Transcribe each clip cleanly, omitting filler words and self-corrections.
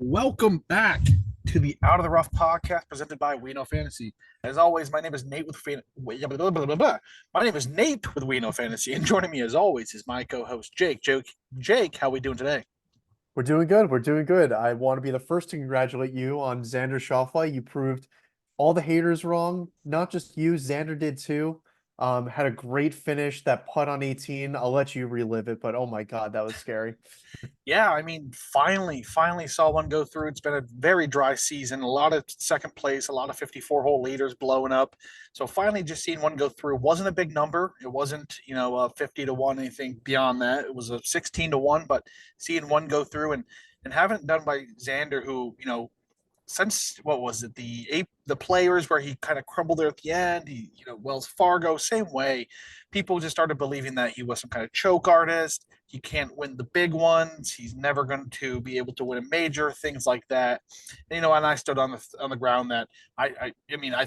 Welcome back to the Out of the Rough podcast presented by We Know Fantasy. As always, my name is Nate with My name is Nate with We Know Fantasy, and joining me as always is my co-host Jake. Jake, how we doing today? We're doing good. We're doing good. I want to be the first to congratulate you on Xander Schauffele. You proved all the haters wrong. Not just you, Xander did too. Had a great finish. That putt on 18. I'll let you relive it, but oh my God, that was scary. Yeah, I mean, finally saw one go through. It's been a very dry season, a lot of second place, a lot of 54-hole leaders blowing up. So finally just seeing one go through. Wasn't a big number. It wasn't, 50 to 1, anything beyond that. It was a 16 to 1, but seeing one go through and having it done by Xander, who, since what was it, the players where he kind of crumbled there at the end, Wells Fargo, same way. People just started believing that he was some kind of choke artist. He can't win the big ones. He's never going to be able to win a major, things like that. And I stood on the ground that I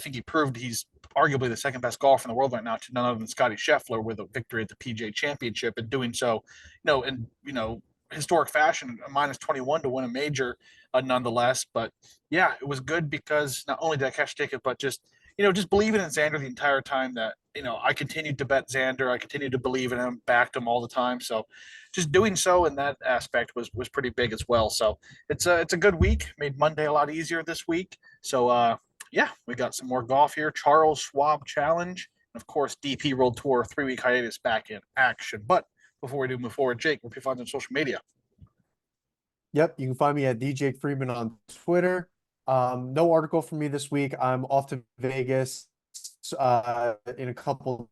think he proved he's arguably the second best golfer in the world right now to none other than Scotty Scheffler with a victory at the PGA Championship and doing so, historic fashion, a minus 21 to win a major, nonetheless. But yeah, it was good because not only did I cash ticket, but just believing in Xander the entire time that, I continued to bet Xander. I continued to believe in him, backed him all the time. So just doing so in that aspect was pretty big as well. So it's a good week. Made Monday a lot easier this week. So yeah, we got some more golf here. Charles Schwab Challenge. And of course, DP World Tour 3-week hiatus back in action. But before we do move forward, Jake, where people find on social media? Yep, you can find me at DJ Freeman on Twitter. No article for me this week. I'm off to Vegas in a couple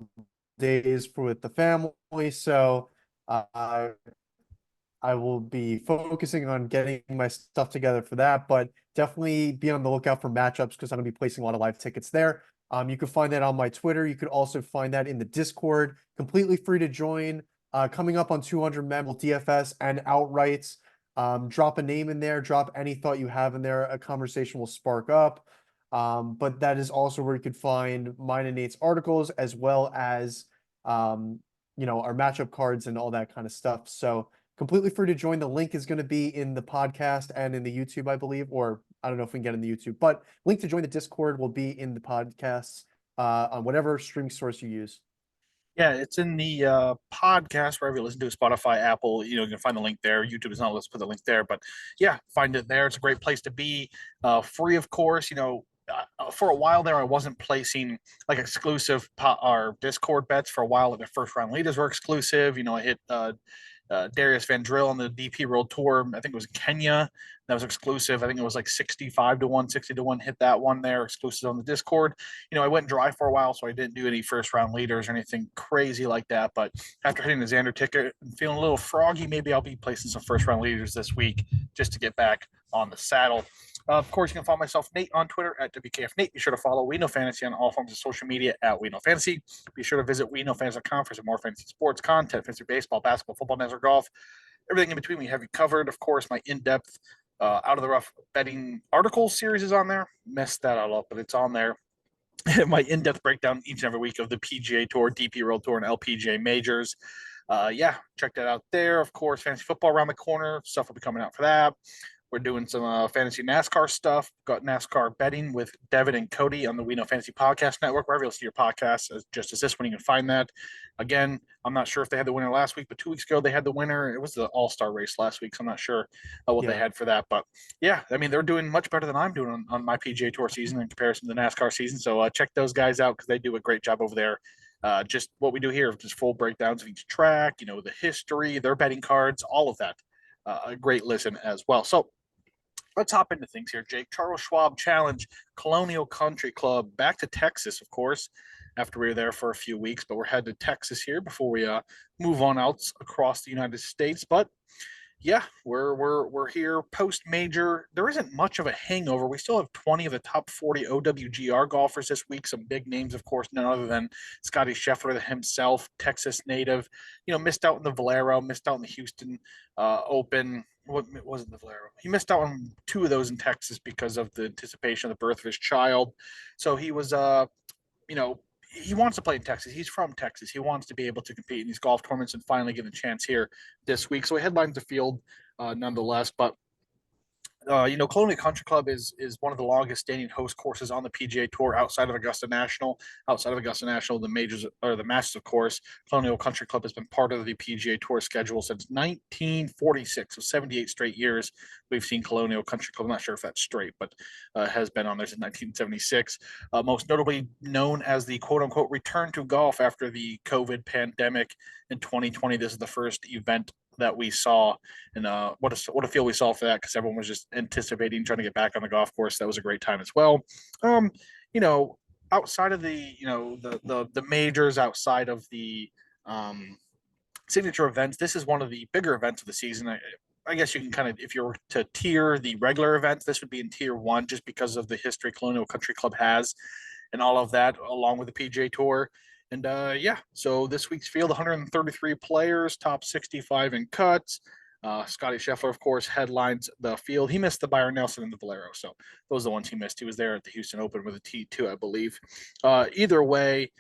days with the family, so uh, I will be focusing on getting my stuff together for that, but definitely be on the lookout for matchups because I'm going to be placing a lot of live tickets there. You can find that on my Twitter. You could also find that in the Discord, completely free to join. Coming up on 200 men will DFS and outrights. Drop a name in there, drop any thought you have in there. A conversation will spark up. But that is also where you could find mine and Nate's articles as well as our matchup cards and all that kind of stuff. So completely free to join. The link is going to be in the podcast and in the YouTube, I believe, or I don't know if we can get in the YouTube, but link to join the Discord will be in the podcasts on whatever streaming source you use. Yeah, it's in the podcast wherever you listen to Spotify, Apple. You can find the link there. YouTube is not. Let's put the link there, but yeah, find it there. It's a great place to be. Free, of course. For a while there, I wasn't placing like exclusive or Discord bets for a while. Like the first round leaders were exclusive. I hit Darius Van Drill on the DP World Tour. I think it was Kenya. That was exclusive. I think it was like 65 to 1, 60 to 1. Hit that one there, exclusive on the Discord. I went dry for a while, so I didn't do any first round leaders or anything crazy like that. But after hitting the Xander ticket and feeling a little froggy, maybe I'll be placing some first round leaders this week just to get back on the saddle. Of course, you can follow myself, Nate, on Twitter at WKF Nate. Be sure to follow We Know Fantasy on all forms of social media at We Know Fantasy. Be sure to visit WeKnowFantasy.com for some more fantasy sports content, fantasy baseball, basketball, football, NASCAR, golf, everything in between. We have you covered. Of course, my in-depth, out of the rough betting article series is on there. Messed that all up, but it's on there. My in-depth breakdown each and every week of the PGA Tour, DP World Tour, and LPGA majors. Yeah, check that out there. Of course, fantasy football around the corner. Stuff will be coming out for that. We're doing some fantasy NASCAR stuff. Got NASCAR betting with Devin and Cody on the We Know Fantasy Podcast Network. Wherever you'll see your podcast, just as this one, you can find that. Again, I'm not sure if they had the winner last week, but 2 weeks ago they had the winner. It was the All-Star race last week, so I'm not sure what they Yeah. had for that. But yeah, I mean, they're doing much better than I'm doing on my PGA Tour season in comparison to the NASCAR season. So check those guys out because they do a great job over there. Just what we do here, just full breakdowns of each track, the history, their betting cards, all of that. A great listen as well. So let's hop into things here, Jake. Charles Schwab Challenge, Colonial Country Club, back to Texas, of course, after we were there for a few weeks, but we're headed to Texas here before we move on out across the United States. But yeah, we're here post major. There isn't much of a hangover. We still have 20 of the top 40 OWGR golfers this week. Some big names, of course, none other than Scotty Scheffler himself, Texas native. Missed out in the Valero, missed out in the Houston Open. What wasn't the Valero? He missed out on two of those in Texas because of the anticipation of the birth of his child. So he was you know, he wants to play in Texas. He's from Texas. He wants to be able to compete in these golf tournaments and finally get a chance here this week. So he headlines the field nonetheless. But Colonial Country Club is one of the longest standing host courses on the PGA Tour outside of Augusta National. Outside of Augusta National, the majors or the Masters, of course, Colonial Country Club has been part of the PGA Tour schedule since 1946, so 78 straight years. We've seen Colonial Country Club. I'm not sure if that's straight, but has been on there since 1976. Most notably known as the quote unquote return to golf after the COVID pandemic in 2020. This is the first event that we saw, and what a feel we saw for that, because everyone was just anticipating trying to get back on the golf course. That was a great time as well. Um, you know, outside of the majors, outside of the signature events, this is one of the bigger events of the season. I guess you can kind of, if you were to tier the regular events, this would be in tier one just because of the history Colonial Country Club has and all of that, along with the PGA Tour. And yeah, so this week's field, 133 players, top 65 in cuts. Scotty Scheffler, of course, headlines the field. He missed the Byron Nelson and the Valero, so those are the ones he missed. He was there at the Houston Open with a T2, I believe. Either way,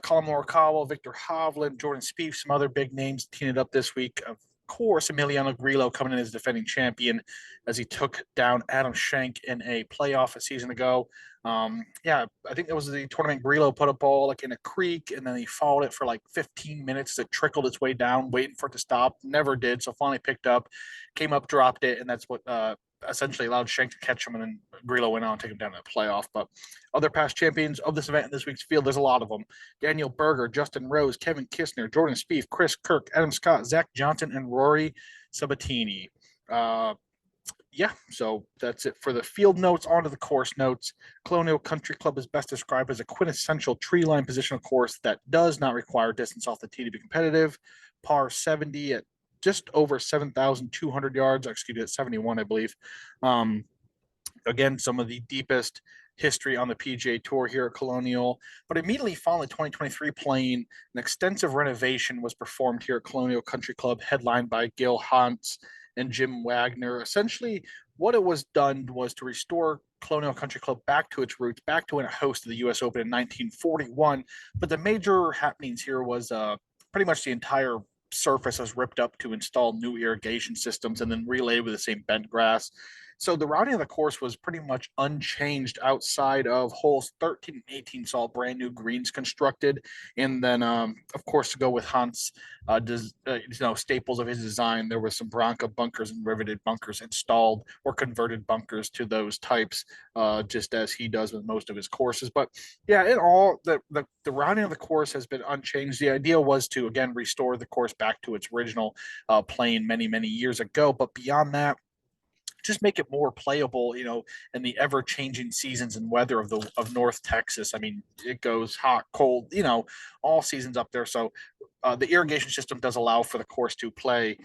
Colin Morikawa, Victor Hovland, Jordan Spieth, some other big names teamed up this week. Of course, Emiliano Grillo coming in as defending champion as he took down Adam Schenk in a playoff a season ago. Yeah, I think it was the tournament. Grillo put a ball like in a creek, and then he followed it for like 15 minutes. It trickled its way down, waiting for it to stop. Never did. So finally picked up, came up, dropped it, and that's what essentially allowed Shank to catch him, and then Grillo went on and take him down to the playoff. But other past champions of this event in this week's field, there's a lot of them. Daniel Berger, Justin Rose, Kevin Kistner, Jordan Spieth, Chris Kirk, Adam Scott, Zach Johnson, and Rory Sabatini. Uh, yeah, so that's it for the field notes. On to the course notes. Colonial Country Club is best described as a quintessential tree line positional course that does not require distance off the tee to be competitive. Par 70 at just over 7,200 yards, excuse me, at 71, I believe. Um, Again, some of the deepest history on the PGA Tour here at Colonial. But immediately following 2023 playing, an extensive renovation was performed here at Colonial Country Club, headlined by Gil Hans and Jim Wagner. Essentially, what it was done was to restore Colonial Country Club back to its roots, back to when it hosted the U.S. Open in 1941. But the major happenings here was pretty much the entire surface was ripped up to install new irrigation systems and then relayed with the same bent grass. So the routing of the course was pretty much unchanged outside of holes 13 and 18 saw brand new greens constructed. And then, of course, to go with Hunt's staples of his design, there was some Bronca bunkers and riveted bunkers installed or converted bunkers to those types, just as he does with most of his courses. But yeah, in all, the routing of the course has been unchanged. The idea was to, again, restore the course back to its original playing many, many years ago. But beyond that, just make it more playable, in the ever changing seasons and weather of North Texas. I mean, it goes hot, cold, all seasons up there. So the irrigation system does allow for the course to play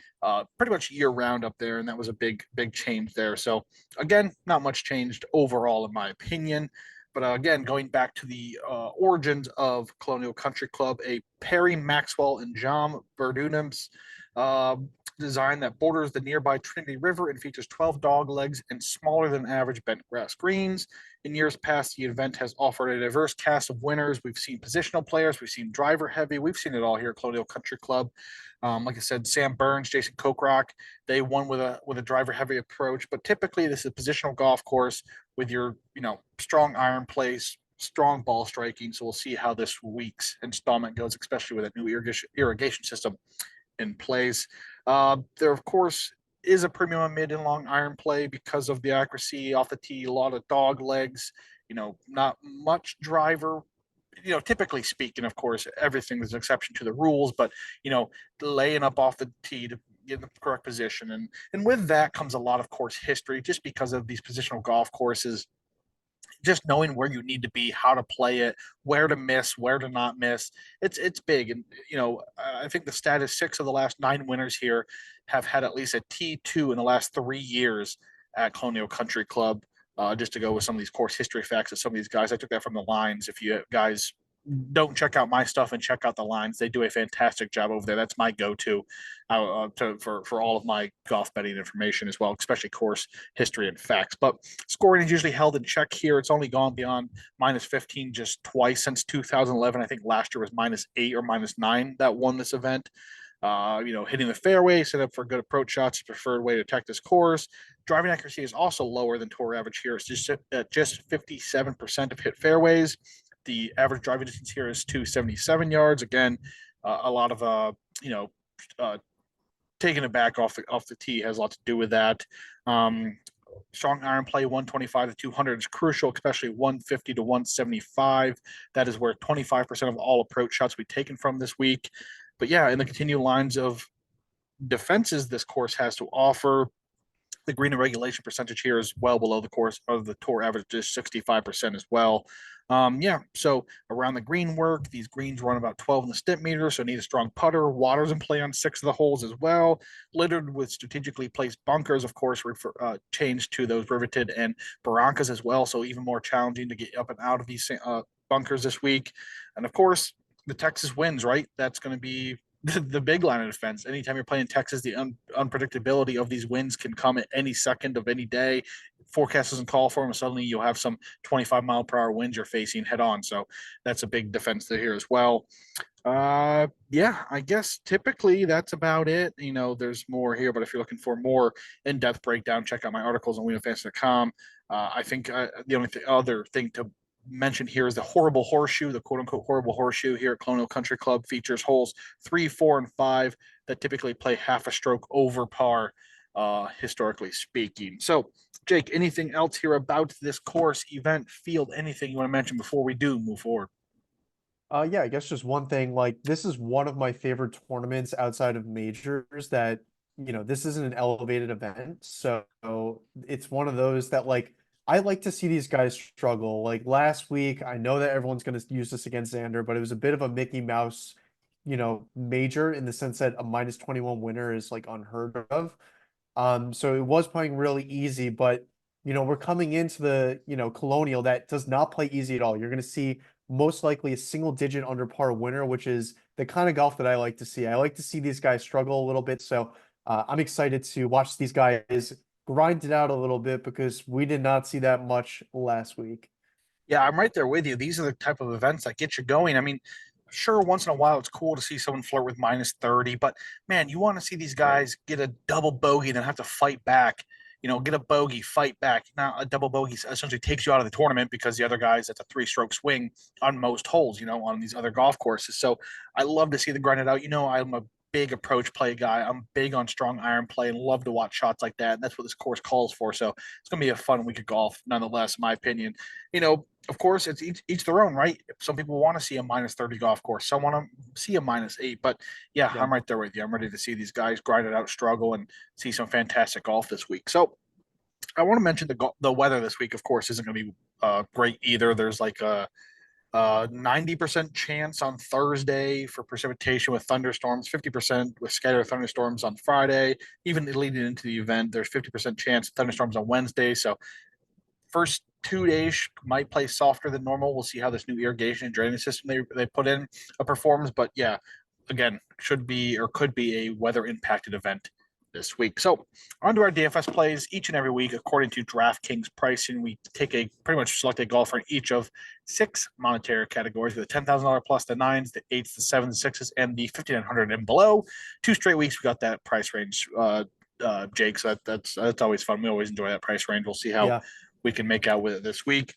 pretty much year round up there, and that was a big, big change there. So again, not much changed overall, in my opinion. But again, going back to the origins of Colonial Country Club, a Perry Maxwell and John Verdunams uh, design that borders the nearby Trinity River and features 12 dog legs and smaller than average bent grass greens. In years past, the event has offered a diverse cast of winners. We've seen positional players, we've seen driver heavy, we've seen it all here at Colonial Country Club. Like I said, Sam Burns, Jason Kokrock, they won with a driver heavy approach. But typically, this is a positional golf course with your strong iron plays, strong ball striking. So we'll see how this week's installment goes, especially with a new irrigation system in place. There, of course, is a premium on mid and long iron play because of the accuracy off the tee, a lot of dog legs, not much driver. Typically speaking, of course, everything is an exception to the rules, but laying up off the tee to get in the correct position, and with that comes a lot of course history, just because of these positional golf courses, just knowing where you need to be, how to play it, where to miss, where to not miss. It's big, and I think the stat is 6 of the last 9 winners here have had at least a T2 in the last 3 years at Colonial Country Club. Just to go with some of these course history facts of some of these guys, I took that from the lines. If you guys don't check out my stuff and check out the lines, they do a fantastic job over there. That's my go-to for all of my golf betting information as well, especially course history and facts. But scoring is usually held in check here. It's only gone beyond -15 just twice since 2011. I think last year was -8 or -9 that won this event. Hitting the fairway, set up for good approach shots, preferred way to attack this course. Driving accuracy is also lower than tour average here. It's just at just 57% of hit fairways. The average driving distance here is 277 yards. Again, a lot of you know uh, taking it back off the tee has a lot to do with that. Um, Strong iron play 125 to 200 is crucial, especially 150 to 175. That is where 25% of all approach shots will be taken from this week. But yeah, in the continued lines of defenses this course has to offer, the green and regulation percentage here is well below the course of the tour average, just 65% as well. So around the green work, these greens run about 12 in the stint meter, so need a strong putter. Water's in play on 6 of the holes as well, littered with strategically placed bunkers, of course, changed to those riveted and barrancas as well, so even more challenging to get up and out of these bunkers this week. And of course, the Texas winds, right? That's going to be the big line of defense. Anytime you're playing Texas, the unpredictability of these winds can come at any second of any day. Forecast doesn't call for them, and suddenly you'll have some 25-mile-per-hour winds you're facing head on. So that's a big defense here as well. I guess typically that's about it. There's more here, but if you're looking for more in-depth breakdown, check out my articles on WeWinFantasy.com. I think the only other thing to mention here is the horrible horseshoe, the quote unquote horrible horseshoe here at Colonial Country Club features holes 3, 4, and 5 that typically play half a stroke over par, historically speaking. So, Jake, anything else here about this course, event, field, anything you want to mention before we do move forward? Yeah, I guess just one thing, like this is one of my favorite tournaments outside of majors that, this isn't an elevated event. So it's one of those that like I like to see these guys struggle. Like last week, I know that everyone's going to use this against Xander, but it was a bit of a Mickey Mouse, major in the sense that a -21 winner is like unheard of. So it was playing really easy, but we're coming into the, Colonial that does not play easy at all. You're going to see most likely a single digit under par winner, which is the kind of golf that I like to see. I like to see these guys struggle a little bit. So I'm excited to watch these guys grind it out a little bit because we did not see that much last week. Yeah, I'm right there with you. These are the type of events that get you going. I mean, sure, once in a while it's cool to see someone flirt with -30, but man, you want to see these Right. guys get a double bogey and then have to fight back. Get a bogey, fight back. Now, a double bogey essentially takes you out of the tournament because the other guys, that's a 3-stroke swing on most holes, on these other golf courses. So I love to see them grind it out. I'm a big approach play guy. I'm big on strong iron play and love to watch shots like that. And that's what this course calls for. So it's going to be a fun week of golf, nonetheless, in my opinion. Of course, it's each their own, right? Some people want to see a -30 golf course. Some want to see a -8. But yeah, Yeah. I'm right there with you. I'm ready to see these guys grind it out, struggle, and see some fantastic golf this week. So I want to mention the weather this week. Of course, isn't going to be great either. There's like a 90% chance on Thursday for precipitation with thunderstorms, 50% with scattered thunderstorms on Friday. Even leading into the event, there's 50% chance of thunderstorms on Wednesday. So first 2 days might play softer than normal. We'll see how this new irrigation and drainage system they put in performs. But yeah, again, should be or could be a weather impacted event this week. So on to our DFS plays each and every week according to DraftKings pricing. We take a pretty much select a golfer in each of 6 monetary categories with the $10,000 plus, the 9s, the 8s, the 7s, the 6s, and the 1,500 and below. 2 straight weeks we got that price range, Jake. So that's always fun. We always enjoy that price range. We'll see how Yeah. we can make out with it this week.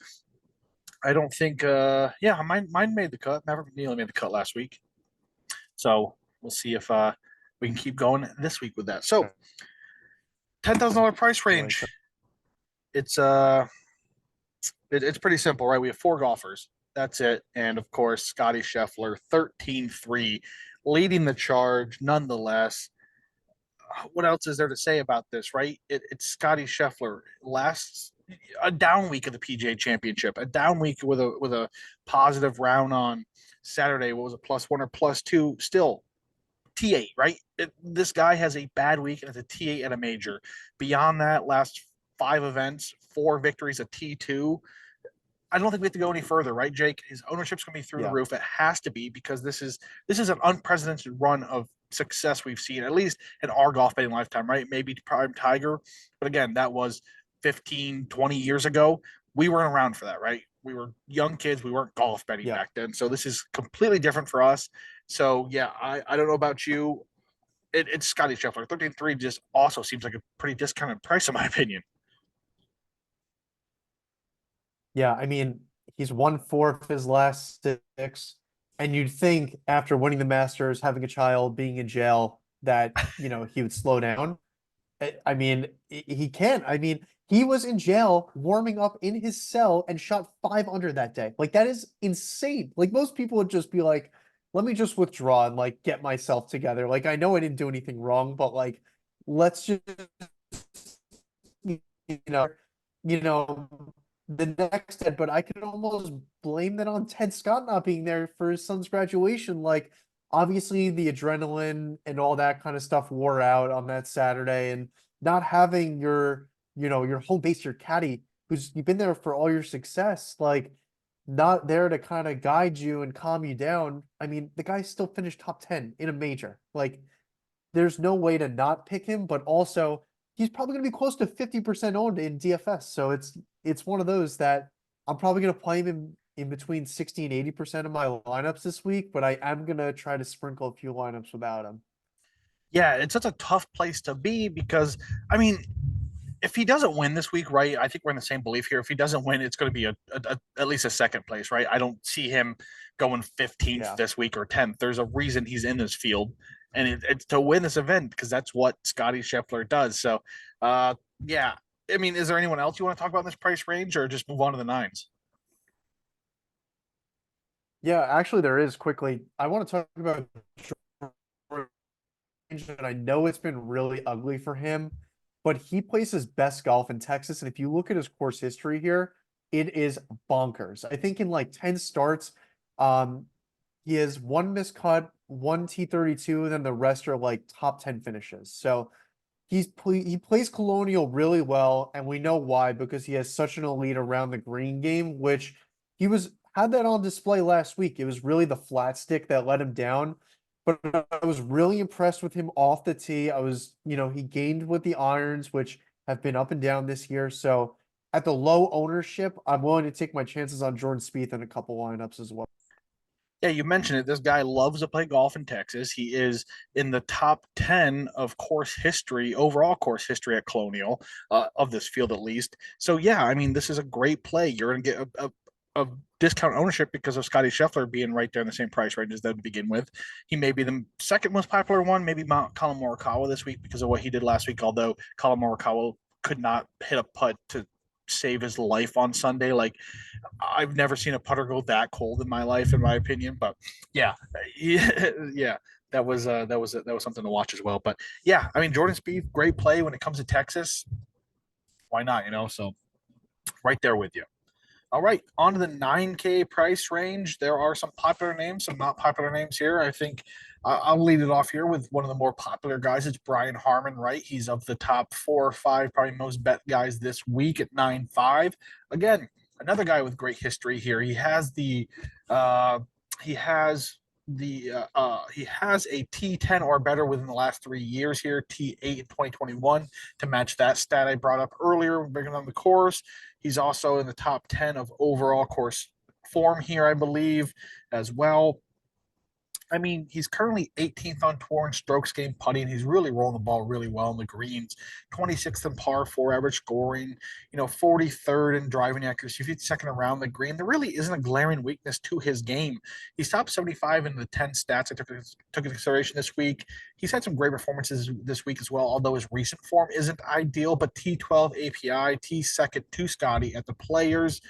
I don't think mine made the cut. Maverick Neely made the cut last week. So we'll see if we can keep going this week with that. So $10,000 price I like range. that. It's pretty simple, right? We have 4 golfers. That's it. And of course, Scotty Scheffler, 13-3, leading the charge nonetheless. What else is there to say about this, right? It's Scotty Scheffler. Last a down week of the PGA Championship, a down week with a positive round on Saturday. What was it, +1 or +2? Still T8, right? This guy has a bad week and it's a T8 at a major. Beyond that, last 5 events, 4 victories, a T2. I don't think we have to go any further, right, Jake? His ownership's going to be through the Yeah. roof. It has to be because this is an unprecedented run of success we've seen, at least in our golf betting lifetime, right? Maybe Prime Tiger, but again, that was 15, 20 years ago. We weren't around for that, right? We were young kids. We weren't golf betting Yeah. back then. So this is completely different for us. So yeah, I don't know about you. it's Scotty Scheffler. 13-3 just also seems like a pretty discounted price, in my opinion. Yeah, I mean, he's won four of his last six, and you'd think after winning the Masters, having a child, being in jail, that he would slow down. I mean, he can't. I mean, he was in jail warming up in his cell and shot five under that day. Like that is insane. Like most people would just be like, "Let me just withdraw and like get myself together." Like I know I didn't do anything wrong, but like let's just you know, you know, the next Ted, but I could almost blame that on Ted Scott not being there for his son's graduation. Like, obviously, the adrenaline and all that kind of stuff wore out on that Saturday, and not having your home base, your caddy, who's you've been there for all your success, like, not there to kind of guide you and calm you down. I mean, the guy still finished top 10 in a major. Like, there's no way to not pick him, but also he's probably going to be close to 50% owned in DFS. So it's one of those that I'm probably going to play him in between 60 and 80% of my lineups this week, but I am going to try to sprinkle a few lineups without him. Yeah, it's such a tough place to be because, I mean, if he doesn't win this week, right? I think we're in the same belief here. If he doesn't win, it's going to be at least a second place, right? I don't see him going 15th Yeah. this week or 10th. There's a reason he's in this field, and it's to win this event because that's what Scotty Scheffler does. So, yeah. I mean, is there anyone else you want to talk about in this price range, or just move on to the nines? Yeah, actually there is quickly. I want to talk about and I know it's been really ugly for him, but he plays his best golf in Texas. And if you look at his course history here, it is bonkers. I think in like 10 starts, um, he has one miscut, one T32, and then the rest are like top 10 finishes. So he plays Colonial really well, and we know why because he has such an elite around the green game, which he was had that on display last week. It was really the flat stick that let him down. But I was really impressed with him off the tee. He gained with the irons, which have been up and down this year. So at the low ownership, I'm willing to take my chances on Jordan Spieth in a couple lineups as well. Yeah, you mentioned it. This guy loves to play golf in Texas. He is in the top 10 of course history, overall course history at Colonial, of this field at least. So, yeah, I mean, this is a great play. You're going to get a discount ownership because of Scotty Scheffler being right there in the same price range as them to begin with. He may be the second most popular one, maybe Colin Morikawa this week because of what he did last week, although Colin Morikawa could not hit a putt to save his life on Sunday. Like, I've never seen a putter go that cold in my life, in my opinion. But yeah, yeah, that was something to watch as well. But yeah, I mean, Jordan Spieth, great play when it comes to Texas. Why not? So right there with you. All right, on to the 9K price range. There are some popular names, some not popular names here. I think I'll lead it off here with one of the more popular guys. It's Brian Harman, right? He's of the top 4 or 5, probably most bet guys this week at 9.5. Again, another guy with great history here. Uh, he has he has a T10 or better within the last 3 years here, T8 in 2021 to match that stat I brought up earlier, bringing on the course. He's also in the top 10 of overall course form here, I believe, as well. I mean, he's currently 18th on tour in strokes gained putting. He's really rolling the ball really well in the greens. 26th in par four average scoring. 43rd in driving accuracy. 52nd around the green. There really isn't a glaring weakness to his game. He's top 75 in the 10 stats I took into consideration this week. He's had some great performances this week as well, although his recent form isn't ideal. But T12 API, T second to Scotty at the Players.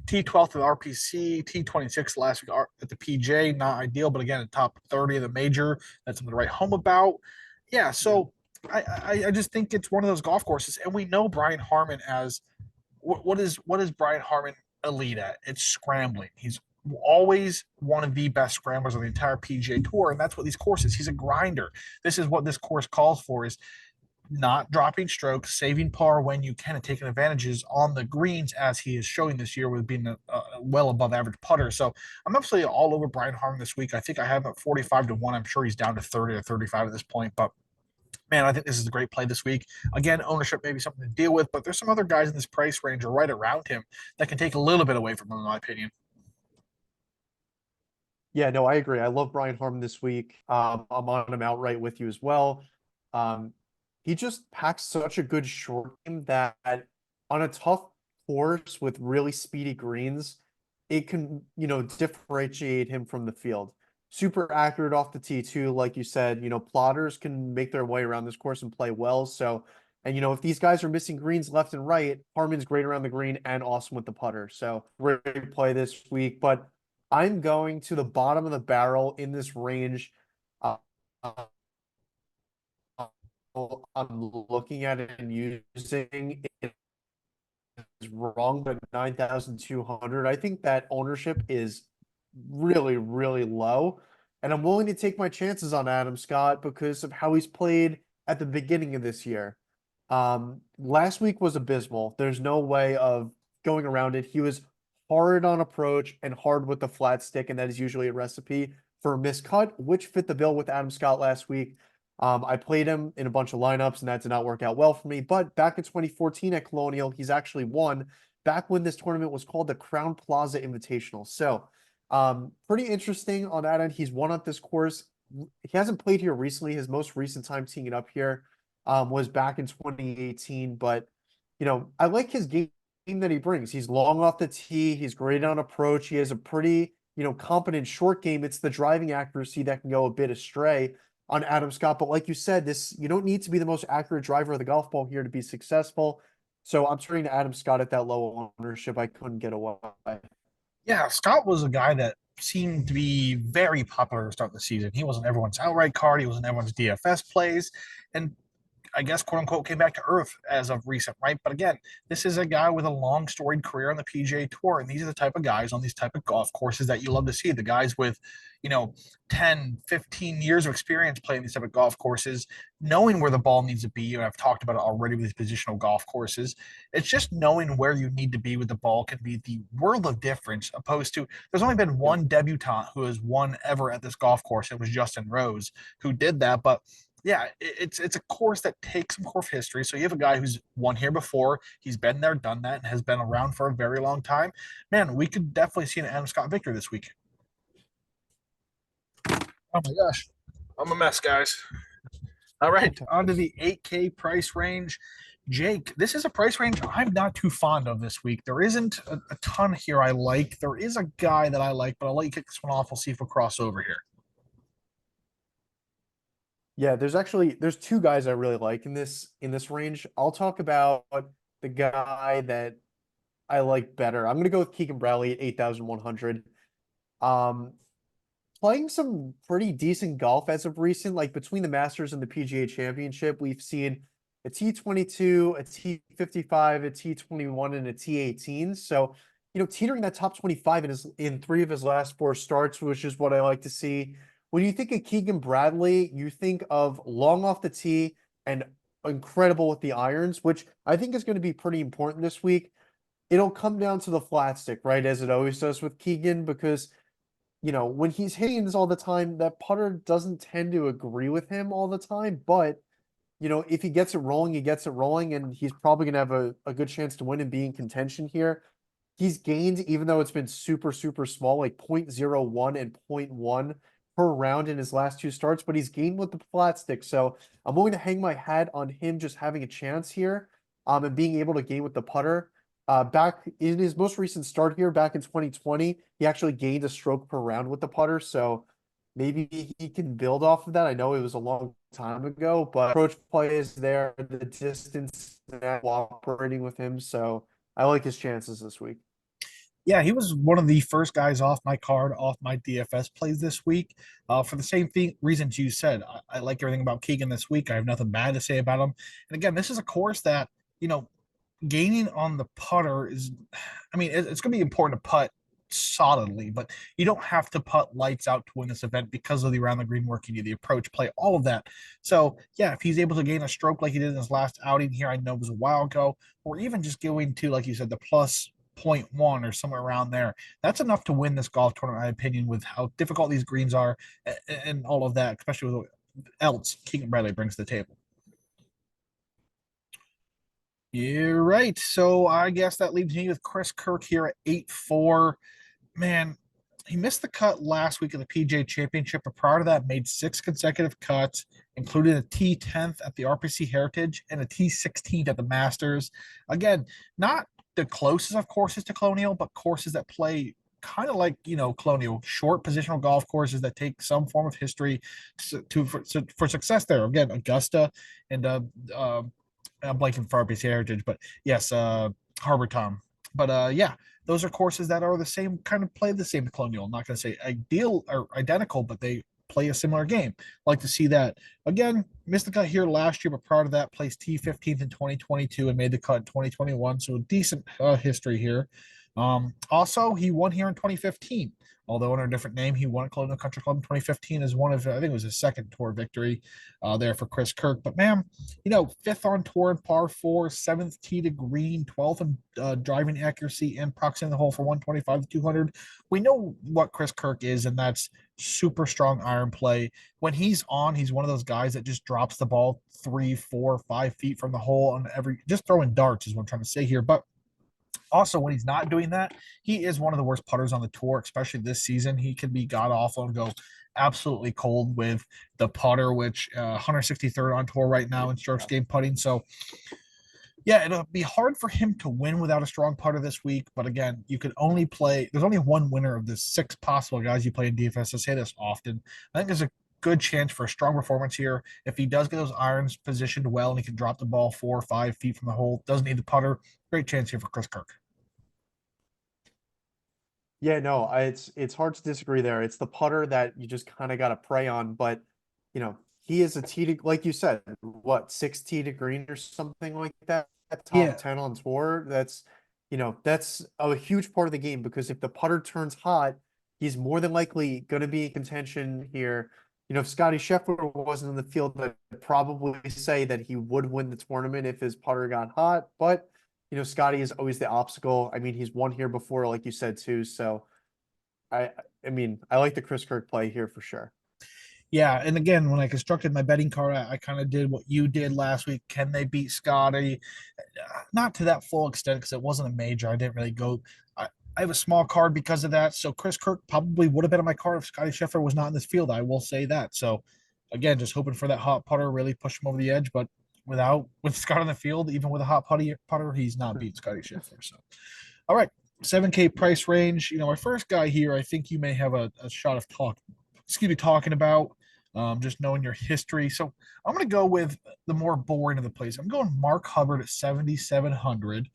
T12th at RPC, T26 last week at the PJ, not ideal, but again, a top 30 of the major. That's something to write home about. Yeah, Yeah. so I just think it's one of those golf courses, and we know Brian Harman as what is Brian Harman elite at? It's scrambling. He's always one of the best scramblers on the entire PGA Tour, and that's what these courses. He's a grinder. This is what this course calls for: is not dropping strokes, saving par when you can, and taking advantages on the greens as he is showing this year with being a well above average putter. So I'm absolutely all over Brian Harman this week. I think I have him at 45-1. I'm sure he's down to 30 or 35 at this point, but man, I think this is a great play this week. Again, ownership may be something to deal with, but there's some other guys in this price range or right around him that can take a little bit away from him, in my opinion. Yeah, no, I agree. I love Brian Harmon this week. I'm on him outright with you as well. Um, he just packs such a good short game that on a tough course with really speedy greens, it can, differentiate him from the field. Super accurate off the tee too, like you said. Plotters can make their way around this course and play well. So, and if these guys are missing greens left and right, Harmon's great around the green and awesome with the putter. So great play this week. But I'm going to the bottom of the barrel in this range. Uh, uh, I'm looking at it and using it is wrong, but 9,200. I think that ownership is really, really low. And I'm willing to take my chances on Adam Scott because of how he's played at the beginning of this year. Last week was abysmal. There's no way of going around it. He was hard on approach and hard with the flat stick, and that is usually a recipe for a miscut, which fit the bill with Adam Scott last week. I played him in a bunch of lineups, and that did not work out well for me. But back in 2014 at Colonial, he's actually won back when this tournament was called the Crown Plaza Invitational. So, pretty interesting on that end. He's won at this course. He hasn't played here recently. His most recent time teeing it up here was back in 2018. But, I like his game that he brings. He's long off the tee. He's great on approach. He has a pretty, competent short game. It's the driving accuracy that can go a bit astray on Adam Scott. But like you said, you don't need to be the most accurate driver of the golf ball here to be successful. So I'm turning to Adam Scott at that low ownership. I couldn't get away. Yeah, Scott was a guy that seemed to be very popular to start the season. He wasn't everyone's outright card. He wasn't everyone's DFS plays. And I guess, quote unquote, came back to earth as of recent, right? But again, this is a guy with a long storied career on the PGA Tour. And these are the type of guys on these type of golf courses that you love to see. The guys with, you know, 10, 15 years of experience playing these type of golf courses, knowing where the ball needs to be. And I've talked about it already with these positional golf courses. It's just knowing where you need to be with the ball can be the world of difference, opposed to there's only been Yep. one debutant who has won ever at this golf course. It was Justin Rose who did that. But yeah, it's a course that takes some course history. So you have a guy who's won here before. He's been there, done that, and has been around for a very long time. Man, we could definitely see an Adam Scott victory this week. Oh my gosh, I'm a mess, guys. All right, on to the 8K price range. Jake, this is a price range I'm not too fond of this week. There isn't a ton here I like. There is a guy that I like, but I'll let you kick this one off. We'll see if we'll cross over here. Yeah, there's two guys I really like in this range. I'll talk about the guy that I like better. I'm gonna go with Keegan Bradley at 8,100. Um, Playing some pretty decent golf as of recent, like between the Masters and the PGA Championship, we've seen a T22, a T55, a T21, and a T18. So, teetering that top 25 in three of his last four starts, which is what I like to see. When you think of Keegan Bradley, you think of long off the tee and incredible with the irons, which I think is going to be pretty important this week. It'll come down to the flat stick, right? As it always does with Keegan, because when he's hitting this all the time, that putter doesn't tend to agree with him all the time. But, if he gets it rolling, he gets it rolling, and he's probably going to have a good chance to win and be in contention here. He's gained, even though it's been super, super small, like 0.01 and zero point 0.1 per round in his last two starts, but he's gained with the flat stick. So I'm going to hang my hat on him just having a chance here, and being able to gain with the putter. Back in his most recent start here, back in 2020, he actually gained a stroke per round with the putter. So maybe he can build off of that. I know it was a long time ago, but approach play is there, the distance cooperating with him. So I like his chances this week. Yeah, he was one of the first guys off my card, off my DFS plays this week. For the same reasons you said, I like everything about Keegan this week. I have nothing bad to say about him. And again, this is a course that you know gaining on the putter is, I mean, it's going to be important to putt solidly, but you don't have to putt lights out to win this event because of the around the green work you need, the approach play, all of that. So, yeah, if he's able to gain a stroke like he did in his last outing here, I know it was a while ago, or even just going to, like you said, the plus point one or somewhere around there, that's enough to win this golf tournament, in my opinion, with how difficult these greens are and all of that, especially with what else Keegan Bradley brings to the table. You're right. So I guess that leaves me with Chris Kirk here at 8-4. Man, he missed the cut last week of the PGA Championship, but prior to that, made 6 consecutive cuts, including a T10th at the RPC Heritage and a T16th at the Masters. Again, not the closest of courses to Colonial, but courses that play kind of like Colonial, short positional golf courses that take some form of history for success there. Again, Augusta and I'm blanking for RPC Heritage, but yes, Harbor Tom. But yeah, those are courses that are the same kind of play the same Colonial. I'm not going to say ideal or identical, but they play a similar game. Like to see that again. Missed the cut here last year, but prior to that, placed T15th in 2022 and made the cut in 2021. So a decent history here. Also, he won here in 2015. Although under a different name, he won at Colonial Country Club in 2015 as one of, I think it was his second tour victory there for Chris Kirk. But man, fifth on tour in par four, seventh tee to green, 12th in driving accuracy and proximity in the hole for 125 to 200. We know what Chris Kirk is, and that's super strong iron play. When he's on, he's one of those guys that just drops the ball 3, 4, 5 feet from the hole on just throwing darts is what I'm trying to say here. But also, when he's not doing that, he is one of the worst putters on the tour, especially this season. He can be god awful and go absolutely cold with the putter, which 163rd on tour right now in strokes game putting. So, yeah, it'll be hard for him to win without a strong putter this week. But again, you could only play, there's only one winner of the 6 possible guys you play in DFS. I say this often. I think there's a good chance for a strong performance here. If he does get those irons positioned well and he can drop the ball 4 or 5 feet from the hole, doesn't need the putter, great chance here for Chris Kirk. Yeah, no, it's hard to disagree there. It's the putter that you just kind of got to prey on, but he is a tee to, like you said, what, 6 tee to green or something like that, top Yeah, 10 on tour. That's a huge part of the game because if the putter turns hot, he's more than likely going to be in contention here. If Scotty Scheffler wasn't in the field, I'd probably say that he would win the tournament if his putter got hot, but Scotty is always the obstacle. I mean, he's won here before, like you said too. So I, I mean, I like the Chris Kirk play here for sure. yeah. And again, when I constructed my betting card, I kind of did what you did last week. Can they beat Scotty? Not to that full extent because it wasn't a major. I didn't really go. I have a small card because of that. So Chris Kirk probably would have been on my card if Scotty Scheffler was not in this field. I will say that. So again, just hoping for that hot putter really push him over the edge. But with Scott on the field, even with a hot putter, he's not beat Scotty Scheffler. So all right, 7K price range. My first guy here, I think you may have a shot of talking about. Just knowing your history. So I'm going to go with the more boring of the plays. I'm going Mark Hubbard at 7,700.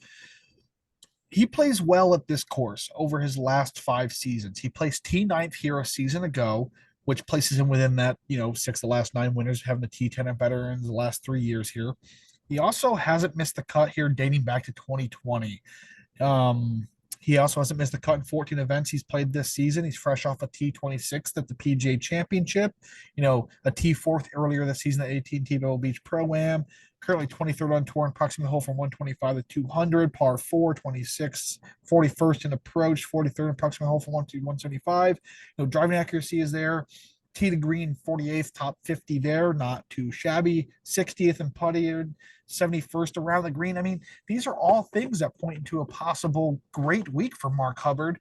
He plays well at this course over his last 5 seasons. He placed T9th here a season ago, which places him within that, 6 of the last 9 winners, having the T10 and better in the last 3 years here. He also hasn't missed the cut here dating back to 2020. Um, he also hasn't missed a cut in 14 events he's played this season. He's fresh off a T26 at the PGA Championship, a T4th earlier this season at 18 Pebble Beach Pro-Am. Currently 23rd on tour and approximately hole from 125 to 200, par 4, 26, 41st in approach, 43rd approximate hole from 1 to 175. Driving accuracy is there. Tee to green, 48th, top 50 there, not too shabby. 60th and putted, 71st around the green. I mean, these are all things that point to a possible great week for Mark Hubbard.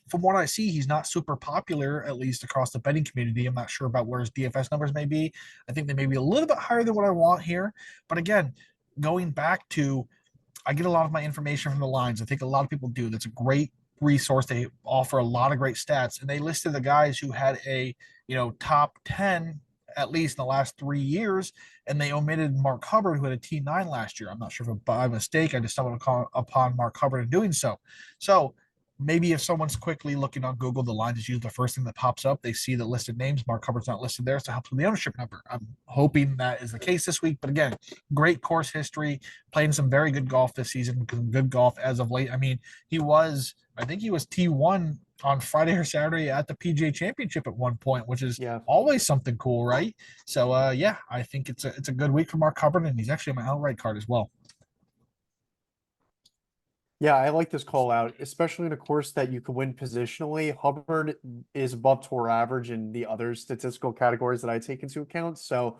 From what I see, he's not super popular, at least across the betting community. I'm not sure about where his DFS numbers may be. I think they may be a little bit higher than what I want here. But again, going back to, I get a lot of my information from the lines. I think a lot of people do. That's a great resource. They offer a lot of great stats, and they listed the guys who had a top 10 at least in the last 3 years, and they omitted Mark Hubbard, who had a T9 last year. I'm not sure if by mistake I just stumbled upon Mark Hubbard in doing so. So maybe if someone's quickly looking on Google, the line is usually the first thing that pops up. They see the listed names. Mark Hubbard's not listed there, so it helps with the ownership number. I'm hoping that is the case this week. But again, great course history, playing some very good golf this season, good golf as of late. I mean, I think he was T1 on Friday or Saturday at the PGA Championship at one point, which is Yeah. always something cool, right? So yeah, I think it's a good week for Mark Hubbard, and he's actually on my outright card as well. Yeah, I like this call out, especially in a course that you could win positionally. Hubbard is above tour average in the other statistical categories that I take into account. So,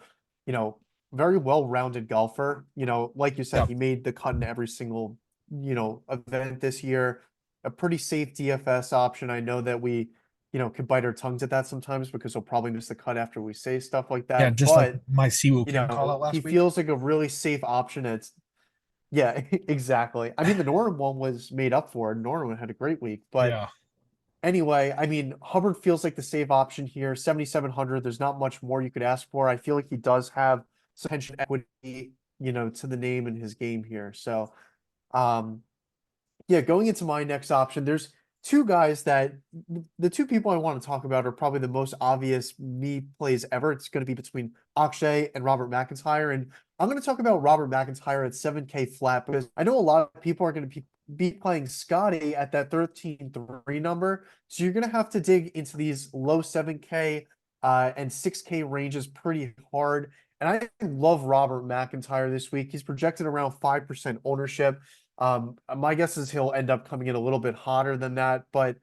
very well-rounded golfer. Like you said, Yeah. he made the cut in every single, event this year. a pretty safe DFS option. I know that we, could bite our tongues at that sometimes because he'll probably miss the cut after we say stuff like Yeah, that. just like But, my Siwoo Kim call out he last week. feels like a really safe option. Yeah, exactly. I mean, the Norton one was made up for. Norton had a great week, but Yeah. anyway, I mean, Hubbard feels like the safe option here. 7,700. There's not much more you could ask for. I feel like he does have some pension equity, to the name in his game here. So, um, yeah, going into my next option, there's two guys that the two people I want to talk about are probably the most obvious me plays ever. It's going to be between Akshay and Robert McIntyre. And I'm going to talk about Robert McIntyre at 7K flat because I know a lot of people are going to be playing Scotty at that 13-3 number. So you're going to have to dig into these low 7K and 6K ranges pretty hard. And I love Robert McIntyre this week. He's projected around 5% ownership. My guess is he'll end up coming in a little bit hotter than that, but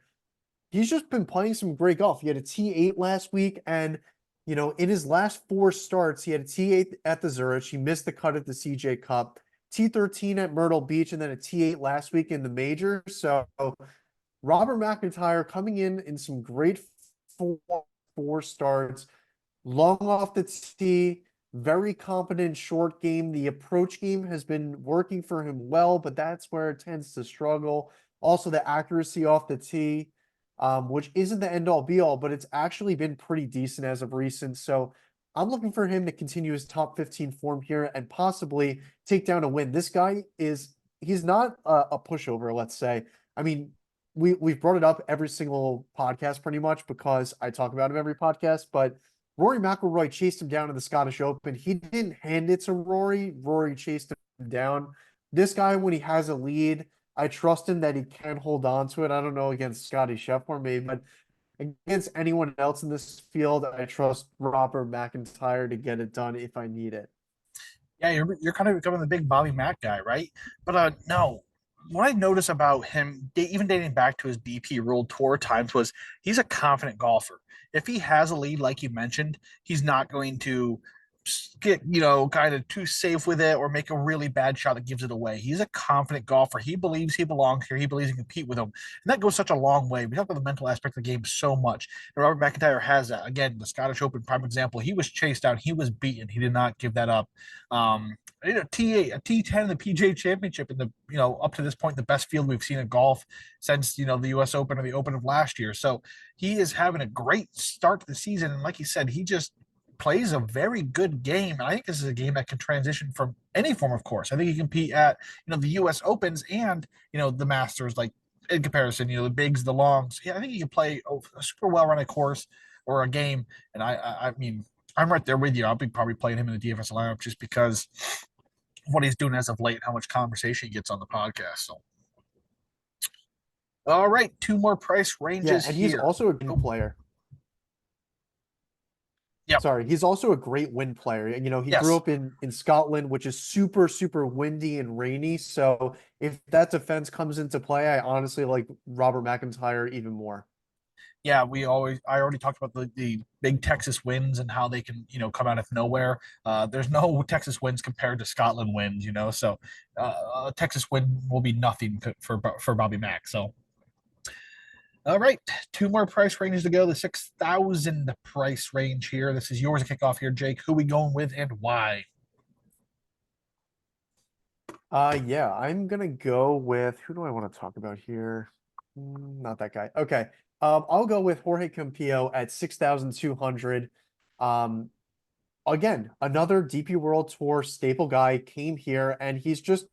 he's just been playing some great golf. He had a T8 last week, and in his last four starts, he had a T8 at the Zurich. He missed the cut at the CJ Cup, T13 at Myrtle Beach, and then a T8 last week in the major. So Robert McIntyre coming in some great four starts, long off the tee, very competent short game. The approach game has been working for him well, but that's where it tends to struggle. Also, the accuracy off the tee, which isn't the end all be all, but it's actually been pretty decent as of recent. So I'm looking for him to continue his top 15 form here and possibly take down a win. This guy he's not a pushover, let's say. I mean, we've brought it up every single podcast pretty much because I talk about him every podcast, but Rory McIlroy chased him down in the Scottish Open. He didn't hand it to Rory. Rory chased him down. This guy, when he has a lead, I trust him that he can hold on to it. I don't know against Scotty Scheffler maybe, but against anyone else in this field, I trust Robert McIntyre to get it done if I need it. Yeah, you're kind of becoming the big Bobby Mack guy, right? But no, what I noticed about him, even dating back to his BP World Tour times, was he's a confident golfer. If he has a lead, like you mentioned, he's not going to get kind of too safe with it or make a really bad shot that gives it away. He's a confident golfer. He believes he belongs here. He believes he can compete with him, and that goes such a long way. We talk about the mental aspect of the game so much, and Robert McIntyre has that. Again, the Scottish Open prime example. He was chased down. He was beaten. He did not give that up. Um, T8, a T10 in the PGA Championship in the up to this point the best field we've seen in golf since the U.S. Open or the Open of last year. So he is having a great start to the season, and like you said, he just plays a very good game. And I think this is a game that can transition from any form of course. I think he can compete at the U.S. Opens and the Masters, like in comparison, the bigs, the longs. Yeah, I think he can play a super well-rounded course or a game. And I mean, I'm right there with you. I'll be probably playing him in the DFS lineup just because what he's doing as of late, how much conversation he gets on the podcast. So, all right, two more price Yeah, ranges and he's here. also a good Oh, player. yep, Sorry, he's also a great wind player. He grew yes, up in Scotland, which is super, super windy and rainy. So if that defense comes into play, I honestly like Robert McIntyre even more. yeah. I already talked about the big Texas winds and how they can come out of nowhere. There's no Texas winds compared to Scotland winds, so Texas wind will be nothing for Bobby Mack. So all right, two more price ranges to go. The 6,000 price range here. This is yours to kick off here, Jake. Who we going with and why? Yeah, I'm gonna go with who do I want to talk about here? Not that guy. Okay. I'll go with Jorge Campillo at 6,200. Um, again, another DP World Tour staple guy came here and he's just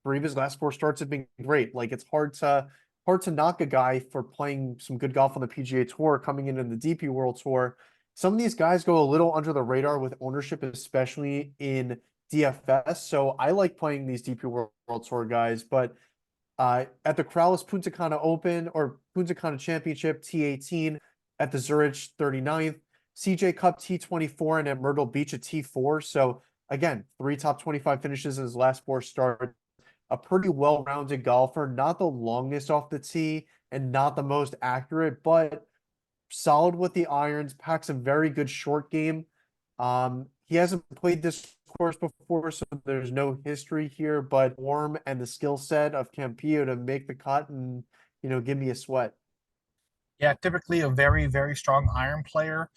three of his last four starts have been great. Like it's hard to knock a guy for playing some good golf on the PGA Tour coming in the DP World Tour. Some of these guys go a little under the radar with ownership, especially in DFS. So I like playing these DP World Tour guys, but at the Corales Punta Cana Open or Punta Cana Championship T18 at the Zurich 39th, CJ Cup T24, and at Myrtle Beach at T4. So again, three top 25 finishes in his last four starts. A pretty well-rounded golfer, not the longest off the tee and not the most accurate, but solid with the irons, packs a very good short game. He hasn't played this course before, so there's no history here, but warm and the skill set of Campillo to make the cut and give me a sweat. Yeah, typically a very, very strong iron player.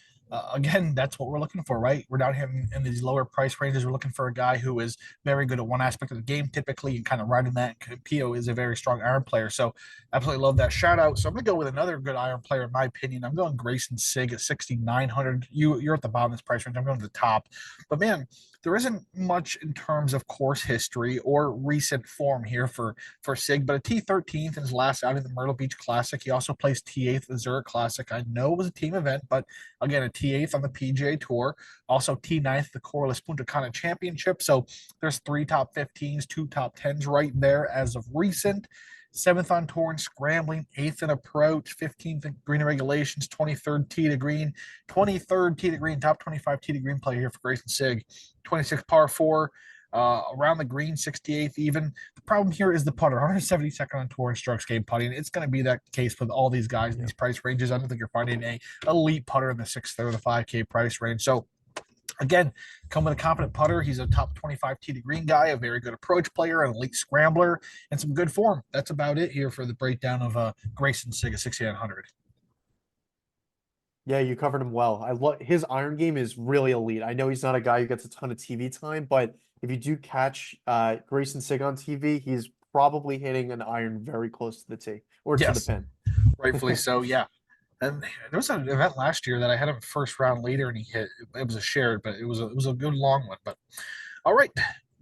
Again, that's what we're looking for, right? We're down here in these lower price ranges. We're looking for a guy who is very good at one aspect of the game, typically, and kind of riding that. Pio is a very strong iron player. So, absolutely love that shout out. So, I'm going to go with another good iron player, in my opinion. I'm going Grayson Sig at 6,900. You're at the bottom of this price range. I'm going to the top. But, man, there isn't much in terms of course history or recent form here for Sig, but a T13th in his last outing, the Myrtle Beach Classic. He also placed T8th at the Zurich Classic. I know it was a team event, but again, a T8th on the PGA Tour. Also T9th at the Corliss Punta Cana Championship. So there's three top 15s, two top 10s right there as of recent. Seventh on tour and scrambling, eighth in approach, 15th in green regulations, 23rd tee to green, 23rd tee to green, top 25 tee to green player here for Grayson Sig. 26 par four, around the green, 68th even. The problem here is the putter, 172nd on tour in strokes gained putting. It's going to be that case with all these guys in Yeah. these price ranges. I don't think you're finding a elite putter in the 6th or the 5K price range. So again, come with a competent putter. He's a top 25 tee to green guy, a very good approach player, an elite scrambler, and some good form. That's about it here for the breakdown of Grayson Sig at 6,800. Yeah, you covered him well. I love his iron game is really elite. I know he's not a guy who gets a ton of TV time, but if you do catch Grayson Sig on TV, he's probably hitting an iron very close to the tee or to the Yes, pin. rightfully so. Yeah. And there was an event last year that I had him first round leader and he hit. It was a shared, but it was a good long one. But all right,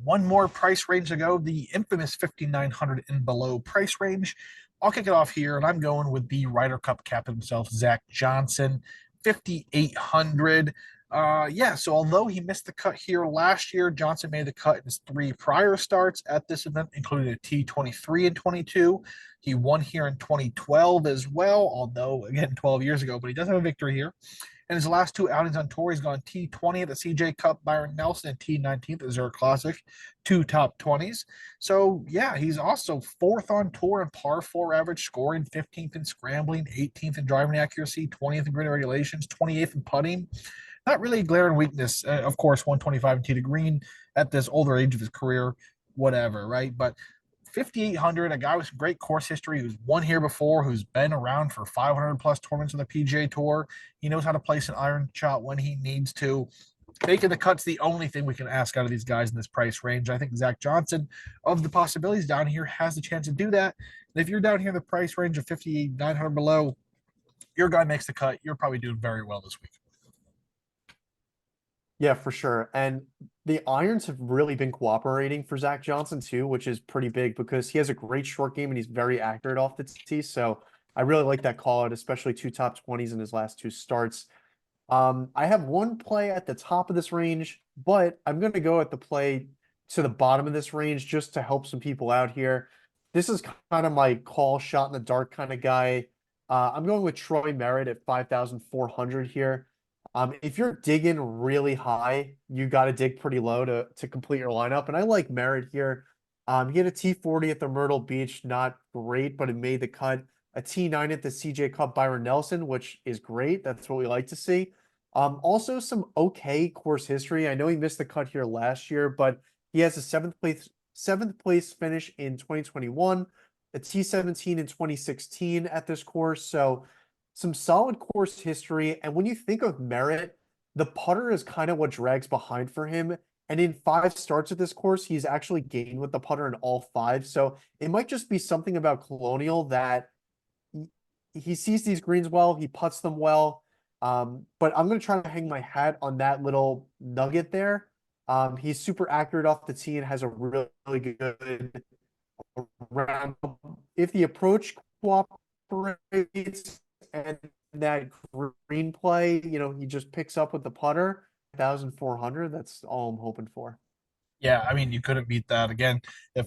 one more price range to go. The infamous 5,900 and below price range. I'll kick it off here, and I'm going with the Ryder Cup captain himself, Zach Johnson, 5,800. Yeah, so although he missed the cut here last year, Johnson made the cut in his three prior starts at this event, including a T23 and 22. He won here in 2012 as well, although again 12 years ago, but he does have a victory here. In his last two outings on tour, he's gone T20 at the CJ Cup, Byron Nelson, and T19 at the Zurich Classic, two top 20s. So, yeah, he's also fourth on tour in par four average scoring, 15th in scrambling, 18th in driving accuracy, 20th in green regulations, 28th in putting. Not really a glaring weakness. Of course, 125 in tee to green at this older age of his career, whatever, right? But 5,800, a guy with some great course history who's won here before, who's been around for 500 plus tournaments on the PGA Tour. He knows how to place an iron shot when he needs to. Making the cut's the only thing we can ask out of these guys in this price range. I think Zach Johnson, of the possibilities down here, has the chance to do that. And if you're down here in the price range of 5,900 below, your guy makes the cut. You're probably doing very well this week. Yeah, for sure. And the irons have really been cooperating for Zach Johnson too, which is pretty big because he has a great short game and he's very accurate off the tee. So I really like that call out, especially two top 20s in his last two starts. I have one play at the top of this range, but I'm going to go at the play to the bottom of this range just to help some people out here. This is kind of my call shot in the dark kind of guy. I'm going with Troy Merritt at 5,400 here. If you're digging really high, you got to dig pretty low to complete your lineup. And I like Merritt here. He had a T40 at the Myrtle Beach, not great, but it made the cut. A T9 at the CJ Cup, Byron Nelson, which is great. That's what we like to see. Also some okay course history. I know he missed the cut here last year, but he has a seventh place finish in 2021, a T17 in 2016 at this course. So some solid course history. And when you think of Merritt, the putter is kind of what drags behind for him. And in five starts at this course, he's actually gained with the putter in all five. So it might just be something about Colonial that he sees these greens well, he putts them well. But I'm going to try to hang my hat on that little nugget there. He's super accurate off the tee and has a really, really good round. If the approach cooperates and that green play, he just picks up with the putter, 1,400. That's all I'm hoping for. Yeah, I mean, you couldn't beat that. Again, if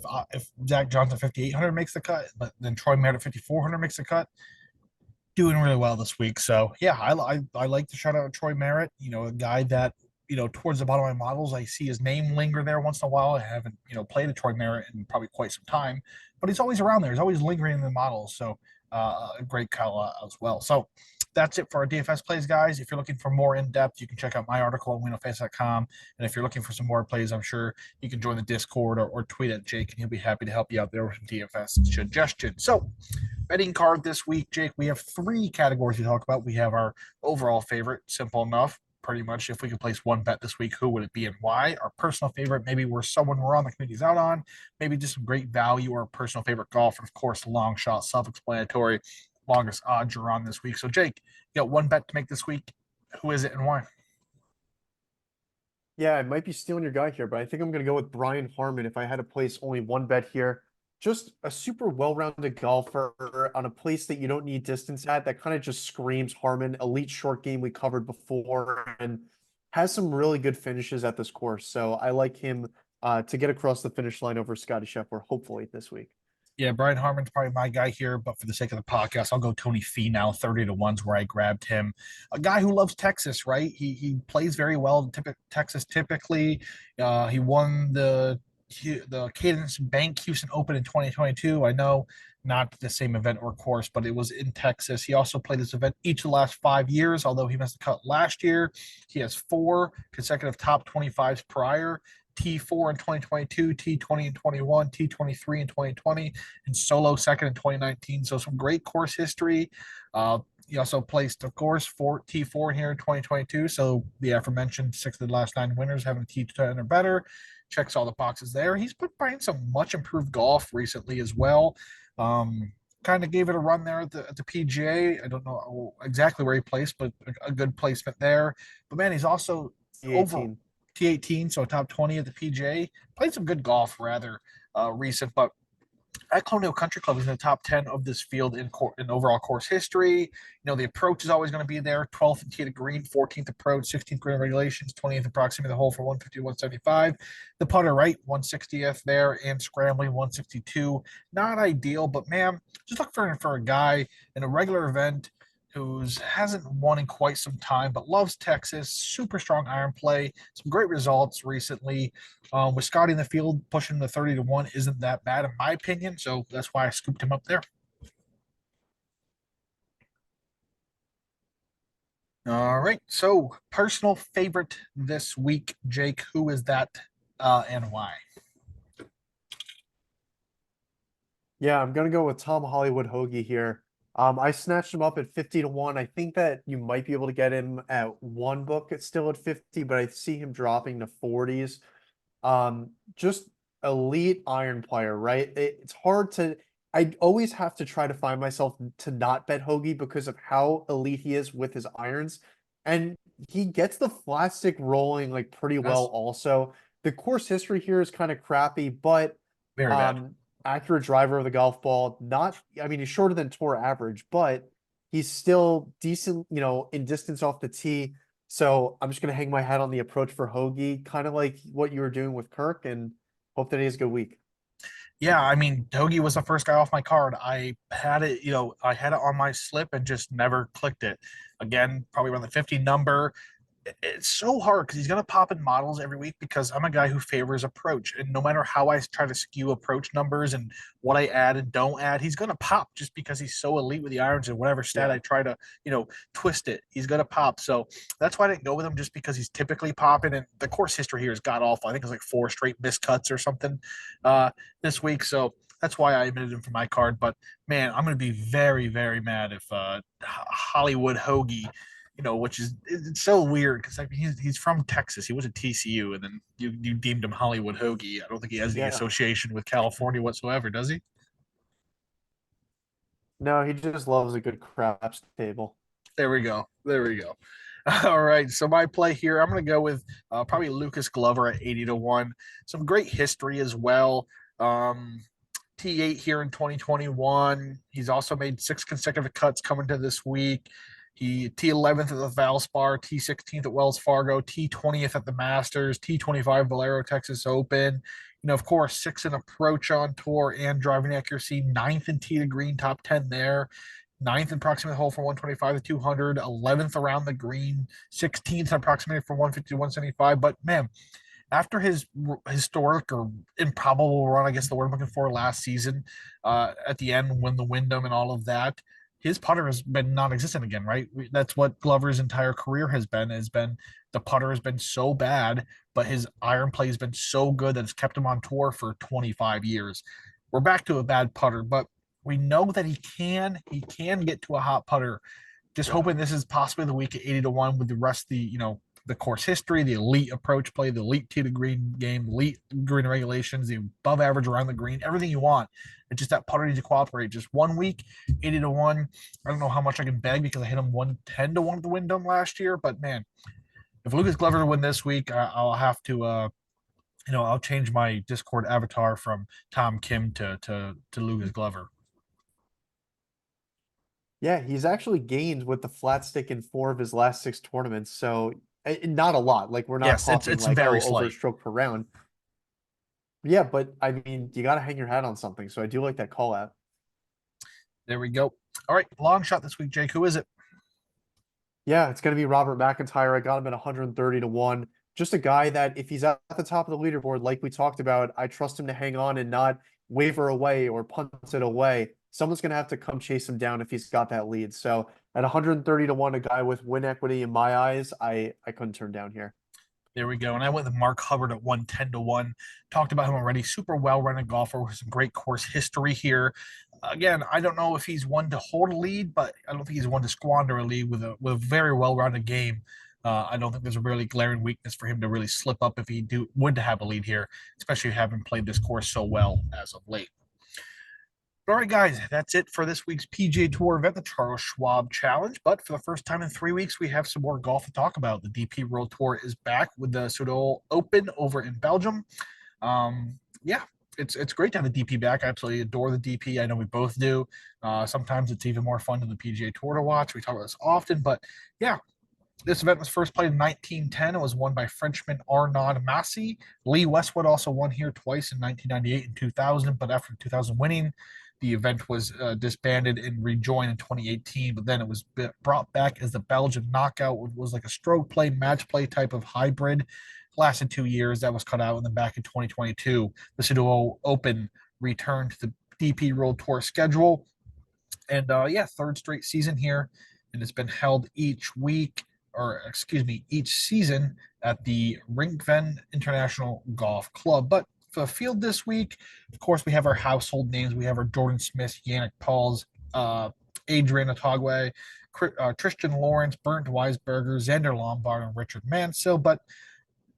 Zach Johnson 5,800 makes the cut, but then Troy Merritt 5,400 makes the cut, doing really well this week. So yeah, I like to shout out Troy Merritt. A guy that towards the bottom of my models, I see his name linger there once in a while. I haven't played a Troy Merritt in probably quite some time, but he's always around there. He's always lingering in the models. So a great call as well. So that's it for our DFS plays, guys. If you're looking for more in depth, you can check out my article on winofans.com. And if you're looking for some more plays, I'm sure you can join the Discord or tweet at Jake, and he'll be happy to help you out there with some DFS suggestions. So betting card this week, Jake. We have three categories to talk about. We have our overall favorite, simple enough. Pretty much, if we could place one bet this week, who would it be and why? Our personal favorite, maybe where someone we're on the committee's out on, maybe just some great value or personal favorite golf, and of course, long shot, self-explanatory, longest odds you're on this week. So, Jake, you got one bet to make this week. Who is it and why? Yeah, I might be stealing your guy here, but I think I'm going to go with Brian Harmon if I had to place only one bet here. Just a super well-rounded golfer on a place that you don't need distance at. That kind of just screams Harmon. Elite short game we covered before and has some really good finishes at this course. So I like him to get across the finish line over Scotty Scheffler, hopefully this week. Yeah, Brian Harmon's probably my guy here, but for the sake of the podcast, I'll go Tony Finau, 30 to ones where I grabbed him. A guy who loves Texas, right? He plays very well in Texas typically. He won the Cadence Bank Houston Open in 2022. I know not the same event or course, but it was in Texas. He also played this event each of the last 5 years, although he missed the cut last year. He has four consecutive top 25s prior. T4 in 2022, T20 in 21, T23 in 2020, and solo second in 2019. So some great course history. He also placed, of course, T4 here in 2022. So the aforementioned six of the last nine winners having a T10 or better. Checks all the boxes there. He's been playing some much improved golf recently as well. Kind of gave it a run there at the PGA. I don't know exactly where he placed, but a good placement there. But man, he's also over T18. T18, so top 20 at the PGA. Played some good golf, rather recent, but at Colonial Country Club, he's in the top 10 of this field in overall course history. You know, the approach is always going to be there 12th tee to green, 14th approach, 16th green regulations, 20th approximate the hole for 150 175. The putter, right, 160th there, and scrambling 162. Not ideal, but man, just look for a guy in a regular event who's hasn't won in quite some time, but loves Texas. Super strong iron play. Some great results recently. With Scotty in the field, pushing the 30 to 1 isn't that bad, in my opinion. So that's why I scooped him up there. All right. So, personal favorite this week, Jake. Who is that and why? Yeah, I'm gonna go with Tom Hollywood Hoagie here. I snatched him up at 50 to 1. I think that you might be able to get him at one book. It's still at 50, but I see him dropping to 40s. Just elite iron player, right? It's hard to. I always have to try to find myself to not bet Hoagie because of how elite he is with his irons, and he gets the flat stick rolling like pretty well. That's Also, the course history here is kind of crappy, but very bad. um, accurate driver of the golf ball. Not, I mean, he's shorter than tour average, but he's still decent, in distance off the tee. So I'm just gonna hang my hat on the approach for Hoagie, kind of like what you were doing with Kirk, and hope that he has a good week. Yeah, I mean, Dogi was the first guy off my card. I had it, I had it on my slip and just never clicked it. Again, probably around the 50 number. It's so hard because he's going to pop in models every week because I'm a guy who favors approach. And no matter how I try to skew approach numbers and what I add and don't add, he's going to pop just because he's so elite with the irons and whatever stat Yeah. I try to, twist it, he's going to pop. So that's why I didn't go with him just because he's typically popping. And the course history here is god awful. I think it's like four straight miscuts or something uh, this week. So that's why I admitted him for my card. But man, I'm going to be very, very mad if Hollywood Hoagie, which is it's so weird because I mean he's from Texas. He was at TCU, and then you deemed him Hollywood Hoagie. I don't think he has any Yeah. association with California whatsoever, does he? No, he just loves a good craps table. There we go. There we go. All right. So my play here, I'm going to go with probably Lucas Glover at 80 to 1. Some great history as well. Um, T8 here in 2021. He's also made six consecutive cuts coming to this week. He T11th at the Valspar, T16th at Wells Fargo, T20th at the Masters, T25 Valero Texas Open. Of course, six in approach on tour and driving accuracy, ninth in tee to green, top 10 there. Ninth in approximate hole for 125 to 200, 11th around the green, 16th approximate for 150 to 175. But man, after his historic or improbable run, I guess the word I'm looking for last season, at the end when the Wyndham and all of that, his putter has been non-existent again, right? That's what Glover's entire career has been the putter has been so bad, but his iron play has been so good that it's kept him on tour for 25 years. We're back to a bad putter, but We know that he can get to a hot putter. Just hoping this is possibly the week at 80 to 1 with the rest of the course history, the elite approach play, the elite tee to green game, elite green regulations, the above average around the green, everything you want. It's just that putter needs to cooperate. Just 1 week, 80 to 1. I don't know how much I can beg because I hit him 110 to 1 at the Wyndham last year, but man, if Lucas Glover to win this week, I'll have to I'll change my Discord avatar from Tom Kim to Lucas Glover. Yeah, he's actually gained with the flat stick in 4 of his last 6 tournaments. So not a lot. Like we're not Yes, it's talking it's like, very oh, over a slight. stroke per round. Yeah, but I mean, you got to hang your hat on something. So I do like that call out. There we go. All right, long shot this week, Jake. Who is it? Yeah, it's going to be Robert McIntyre. I got him at 130 to 1. Just a guy that if he's at the top of the leaderboard, like we talked about, I trust him to hang on and not waver away or punt it away. Someone's going to have to come chase him down if he's got that lead. So at 130 to 1, a guy with win equity in my eyes, I couldn't turn down here. There we go. And I went with Mark Hubbard at 110 to 1. Talked about him already. Super well running golfer with some great course history here. Again, I don't know if he's one to hold a lead, but I don't think he's one to squander a lead with a very well rounded game. I don't think there's a really glaring weakness for him to really slip up if he would to have a lead here, especially having played this course so well as of late. All right, guys, that's it for this week's PGA Tour event, the Charles Schwab Challenge. But for the first time in 3 weeks, we have some more golf to talk about. The DP World Tour is back with the Soudal Open over in Belgium. Yeah, it's great to have the DP back. I absolutely adore the DP. I know we both do. Sometimes it's even more fun than the PGA Tour to watch. We talk about this often, but yeah, this event was first played in 1910. It was won by Frenchman Arnaud Massey. Lee Westwood also won here twice in 1998 and 2000, but after 2000 winning, the event was disbanded and rejoined in 2018. But then it was brought back as the Belgian Knockout, which was like a stroke play, match play type of hybrid. Lasted 2 years. That was cut out, and then back in 2022, the Sudo Open returned to the DP World Tour schedule. And yeah, third straight season here, and it's been held each week, or excuse me, each season at the Rinkven International Golf Club. But for the field this week, of course, we have our household names. We have our Jordan Smith, Yannick Pauls, Adrian Otagwe, Tristan Lawrence, Bernd Weisberger, Xander Lombard, and Richard Mansell. But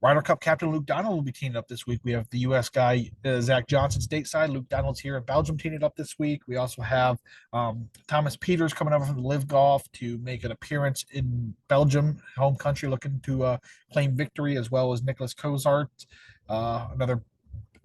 Ryder Cup captain Luke Donald will be teaming up this week. We have the U.S. guy, Zach Johnson, stateside. Luke Donald's here in Belgium teaming up this week. We also have Thomas Peters coming over from Live Golf to make an appearance in Belgium, home country, looking to claim victory, as well as Nicholas Kozart,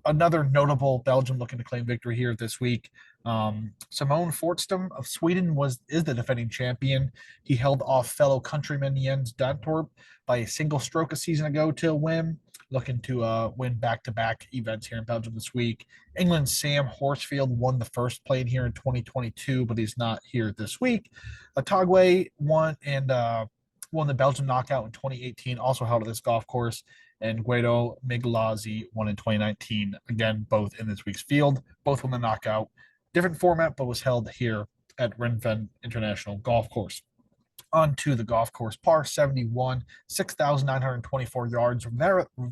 another notable Belgium looking to claim victory here this week. Simone Fortstam of Sweden is the defending champion. He held off fellow countryman Jens Dantorp by a single stroke a season ago to win. Looking to win back-to-back events here in Belgium this week. England's Sam Horsfield won the first played here in 2022, but he's not here this week. Otagwe won the Belgian knockout in 2018, also held at this golf course, and Guido Miglazzi won in 2019. Again, both in this week's field, both won the knockout. Different format, but was held here at Renfen International Golf Course. Onto the golf course, par 71, 6,924 yards,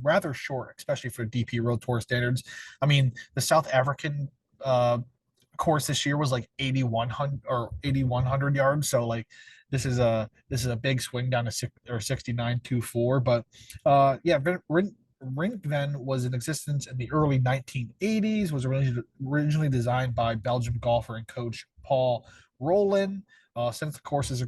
rather short, especially for DP World Tour standards. I mean, the South African course this year was like 8,100 or 8,100 yards. So like this is a big swing down to 69.24. But yeah, Rinkven was in existence in the early 1980s. Was originally designed by Belgian golfer and coach Paul Roland. Since the course has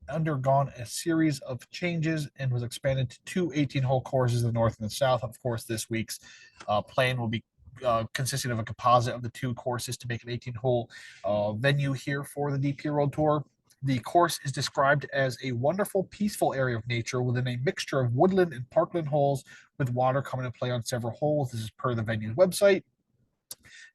undergone a series of changes and was expanded to two 18-hole courses in the north and the south. Of course, this week's plan will be consisting of a composite of the two courses to make an 18-hole venue here for the DP World Tour. The course is described as a wonderful, peaceful area of nature within a mixture of woodland and parkland holes with water coming into play on several holes. This is per the venue's website.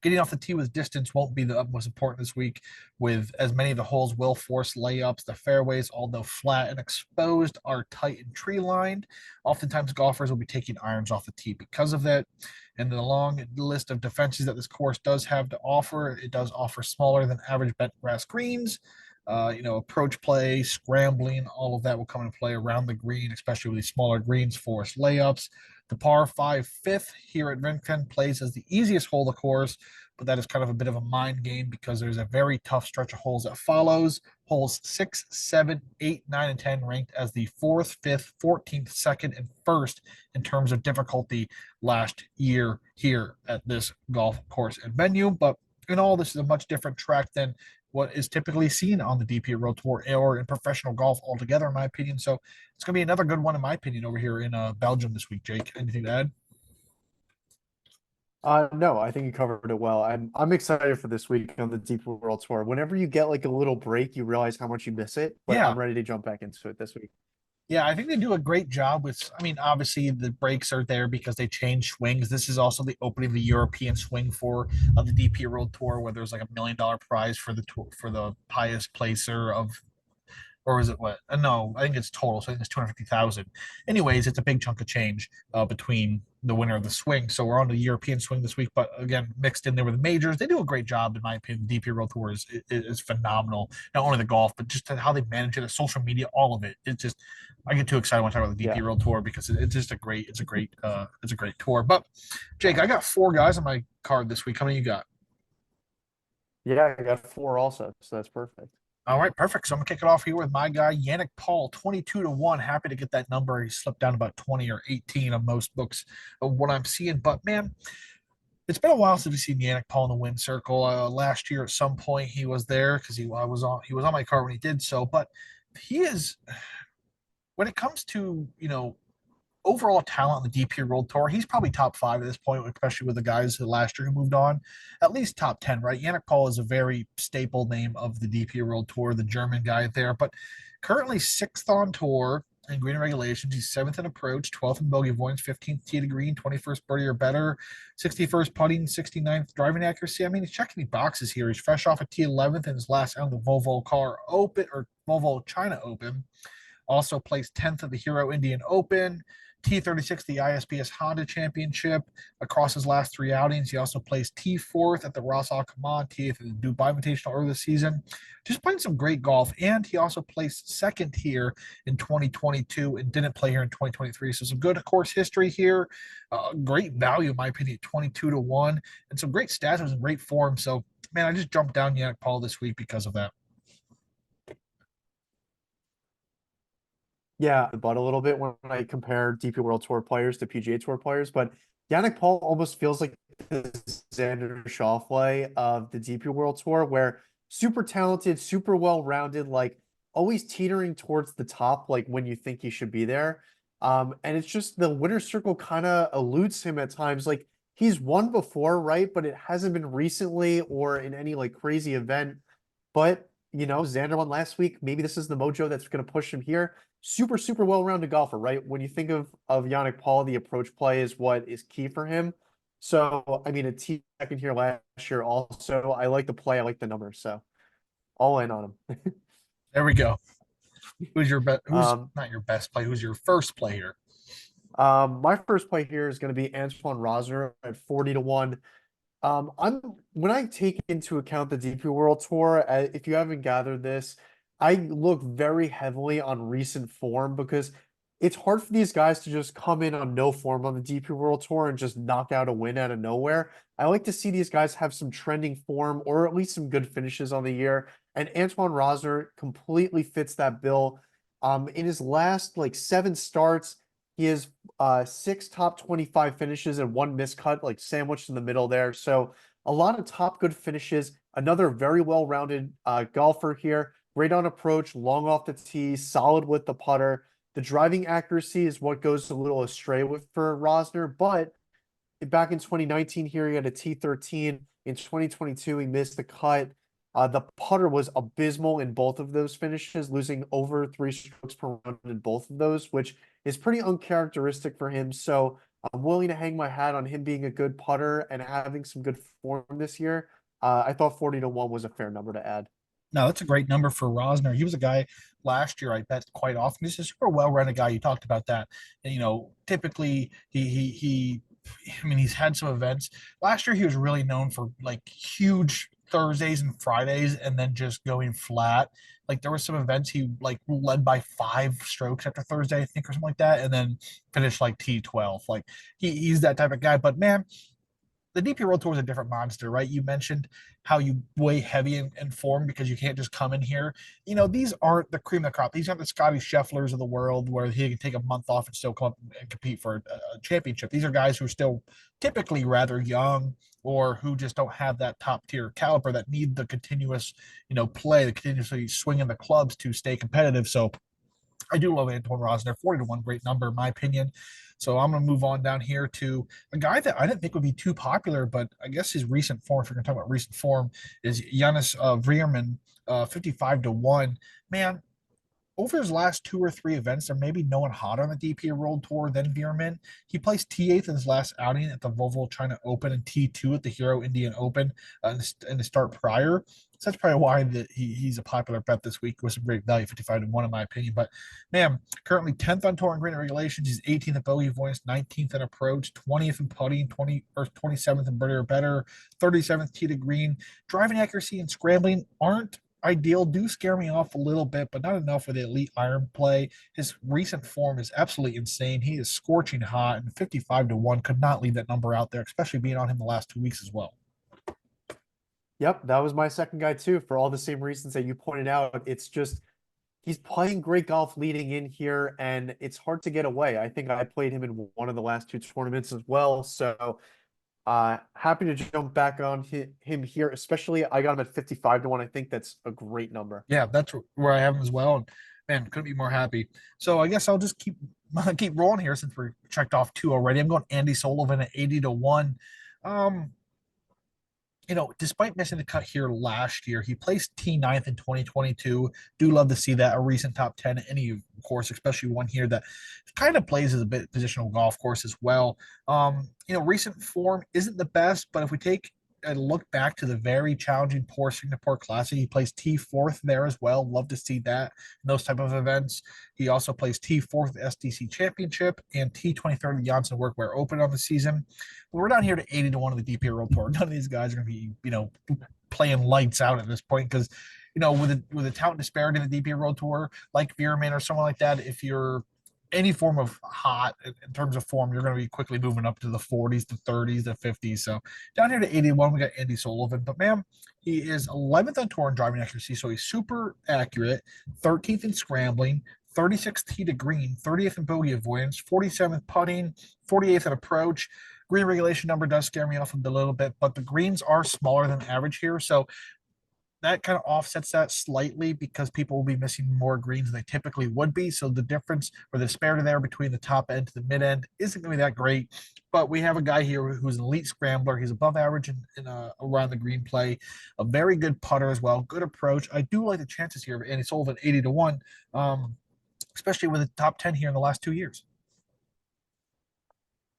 Getting off the tee with distance won't be the utmost important this week, with as many of the holes will force layups. The fairways, although flat and exposed, are tight and tree lined. Oftentimes, golfers will be taking irons off the tee because of that. And the long list of defenses that this course does have to offer, it does offer smaller than average bent grass greens. Approach play, scrambling, all of that will come into play around the green, especially with these smaller greens, force layups. The par 5 fifth here at Rincon plays as the easiest hole of the course but that is kind of a bit of a mind game because there's a very tough stretch of holes that follows. Holes 6, 7, 8, 9, and 10 ranked as the fourth, fifth, 14th, second, and first in terms of difficulty last year here at this golf course and venue. But in all, this is a much different track than what is typically seen on the DP World Tour or in professional golf altogether, in my opinion. So it's going to be another good one, in my opinion, over here in Belgium this week. Jake, anything to add? No, I think you covered it well. I'm excited for this week on the Deep World Tour. Whenever you get like a little break, you realize how much you miss it. But Yeah, I'm ready to jump back into it this week. yeah, I think they do a great job with. I mean, obviously the breaks are there because they change swings. This is also the opening of the European swing for the DP World Tour, where there's like $1 million prize for the tour, for the highest placer of, or is it what? No, I think it's total. So I think it's 250,000. Anyways, it's a big chunk of change between the winner of the swing. So we're on the European swing this week, but again, mixed in there with the majors. They do a great job, in my opinion. The DP World Tour is phenomenal. Not only the golf, but just how they manage it, the social media, all of it. It's just I get too excited when I talk about the DP Yeah. World Tour because it's just it's a great tour. But Jake, I got four guys on my card this week. How many you got? Yeah, I got four also, so that's perfect. All right, perfect. So I'm gonna kick it off here with my guy Yannick Paul, 22-1. Happy to get that number. He slipped down about 20 or 18 on most books of what I'm seeing. But man, it's been a while since we've seen Yannick Paul in the win circle. Last year, at some point, he was there because he was on my card when he did so. But he is when it comes to overall talent on the DP World Tour, he's probably top five at this point, especially with the guys last year who moved on. At least top 10, right? Yannick Paul is a very staple name of the DP World Tour, the German guy there, but currently sixth on tour in green regulations. He's seventh in approach, 12th in bogey avoidance, 15th tee to green, 21st birdie or better, 61st putting, 69th driving accuracy. I mean, he's checking the boxes here. He's fresh off a T11th in his last round of the Volvo Car Open or Volvo China Open. Also placed 10th at the Hero Indian Open, T36, the ISPS Honda Championship. Across his last three outings, he also placed T4th at the Ras Al Khaimah, T8th at the Dubai Invitational earlier this season. Just playing some great golf. And he also placed second here in 2022 and didn't play here in 2023. So some good course history here. Great value, in my opinion, 22-1. And some great stats. It was in great form. So, man, I just jumped down Yannick Paul this week because of that. Yeah, but a little bit when I compare DP World Tour players to PGA Tour players, but Yannick Paul almost feels like the Xander Schauffele of the DP World Tour, where super talented, super well-rounded, like always teetering towards the top, like when you think he should be there. And it's just the winner's circle kind of eludes him at times. Like he's won before, right? But it hasn't been recently or in any like crazy event. But Xander won last week. Maybe this is the mojo that's going to push him here. Super, super well-rounded golfer, right? When you think of Yannick Paul, the approach play is what is key for him. So, I mean, a T second here last year also. I like the play. I like the numbers. So, all in on him. There we go. Who's your best? Who's Um, not your best play? Who's your first player? my first play here is going to be Antoine Rosner at 40-1. I'm when I take into account the DP World Tour, if you haven't gathered this, I look very heavily on recent form because it's hard for these guys to just come in on no form on the DP World Tour and just knock out a win out of nowhere. I like to see these guys have some trending form or at least some good finishes on the year. And Antoine Rosner completely fits that bill. In his last like seven starts, he has six top 25 finishes and one miscut, like sandwiched in the middle there. So a lot of top good finishes. Another very well-rounded golfer here. Great on approach, long off the tee, solid with the putter. The driving accuracy is what goes a little astray with for Rosner, but back in 2019 here, he had a T13. In 2022, he missed the cut. The putter was abysmal in both of those finishes, losing over 3 strokes per round in both of those, which is pretty uncharacteristic for him. So I'm willing to hang my hat on him being a good putter and having some good form this year. I thought 40-1 was a fair number to add. No, that's a great number for Rosner. He was a guy last year I bet quite often. He's a super well-rounded guy. You talked about that. And, typically I mean, he's had some events. Last year he was really known for like huge Thursdays and Fridays and then just going flat. Like there were some events he like led by 5 strokes after Thursday, I think, or something like that, and then finished like T12. Like he's that type of guy. But man, the DP World Tour is a different monster, right? You mentioned how you weigh heavy in form because you can't just come in here. These aren't the cream of the crop. These aren't the Scotty Schefflers of the world where he can take a month off and still come up and compete for a championship. These are guys who are still typically rather young or who just don't have that top tier caliber that need the continuous, play, the continuously swinging the clubs to stay competitive. So I do love Antoine Rosner, 40-1, great number in my opinion. So I'm going to move on down here to a guy that I didn't think would be too popular, but I guess his recent form, if you're going to talk about recent form, is Giannis Vriemann, 55-1. Man, over his last two or three events, there may be no one hotter on the DP World Tour than Veerman. He placed T8th in his last outing at the Volvo China Open and T2 at the Hero Indian Open in the start prior. So that's probably why he's a popular bet this week with some great value, 55-1 in my opinion. But man, currently 10th on tour and green regulations. He's 18th at bogey avoidance, 19th in approach, 20th in putting, 27th in birdie or better, 37th tee to green. Driving accuracy and scrambling aren't ideal, do scare me off a little bit, but not enough for the elite iron play. His recent form is absolutely insane. He is scorching hot, and 55-1 could not leave that number out there, especially being on him the last 2 weeks as well. Yep, that was my second guy too, for all the same reasons that you pointed out. It's just he's playing great golf leading in here, and it's hard to get away. I think I played him in one of the last two tournaments as well. So happy to jump back on him here, especially I got him at 55-1. I think that's a great number. Yeah, that's where I have him as well. And man, couldn't be more happy. So I guess I'll just keep rolling here since we're checked off two already. I'm going Andy Sullivan at 80-1. Um, despite missing the cut here last year, he placed T9th in 2022. Do love to see that, a recent top 10 at any course, especially one here that kind of plays as a bit positional golf course as well. Recent form isn't the best, but if we take a look back to the very challenging poor Singapore Classic, he plays T4th there as well. Love to see that in those type of events. He also plays T4th SDC Championship and T23rd at Janssen Workwear Open on the season. But we're down here to 80-1 of the DP World Tour. None of these guys are going to be, playing lights out at this point because, with a talent disparity in the DP World Tour, like Veerman or someone like that, if you're any form of hot in terms of form, you're going to be quickly moving up to the 40s, the 30s, the 50s. So down here to 81, we got Andy Sullivan. But man, he is 11th on tour in driving accuracy, so he's super accurate. 13th in scrambling, 36th tee to green, 30th in bogey avoidance, 47th putting, 48th in approach. Green regulation number does scare me off a little bit, but the greens are smaller than average here. So that kind of offsets that slightly because people will be missing more greens than they typically would be. So the difference or the disparity there between the top end to the mid end isn't going to be that great. But we have a guy here who's an elite scrambler. He's above average in around the green play, a very good putter as well, good approach. I do like the chances here of Andy Sullivan 80-1, especially with the top 10 here in the last 2 years.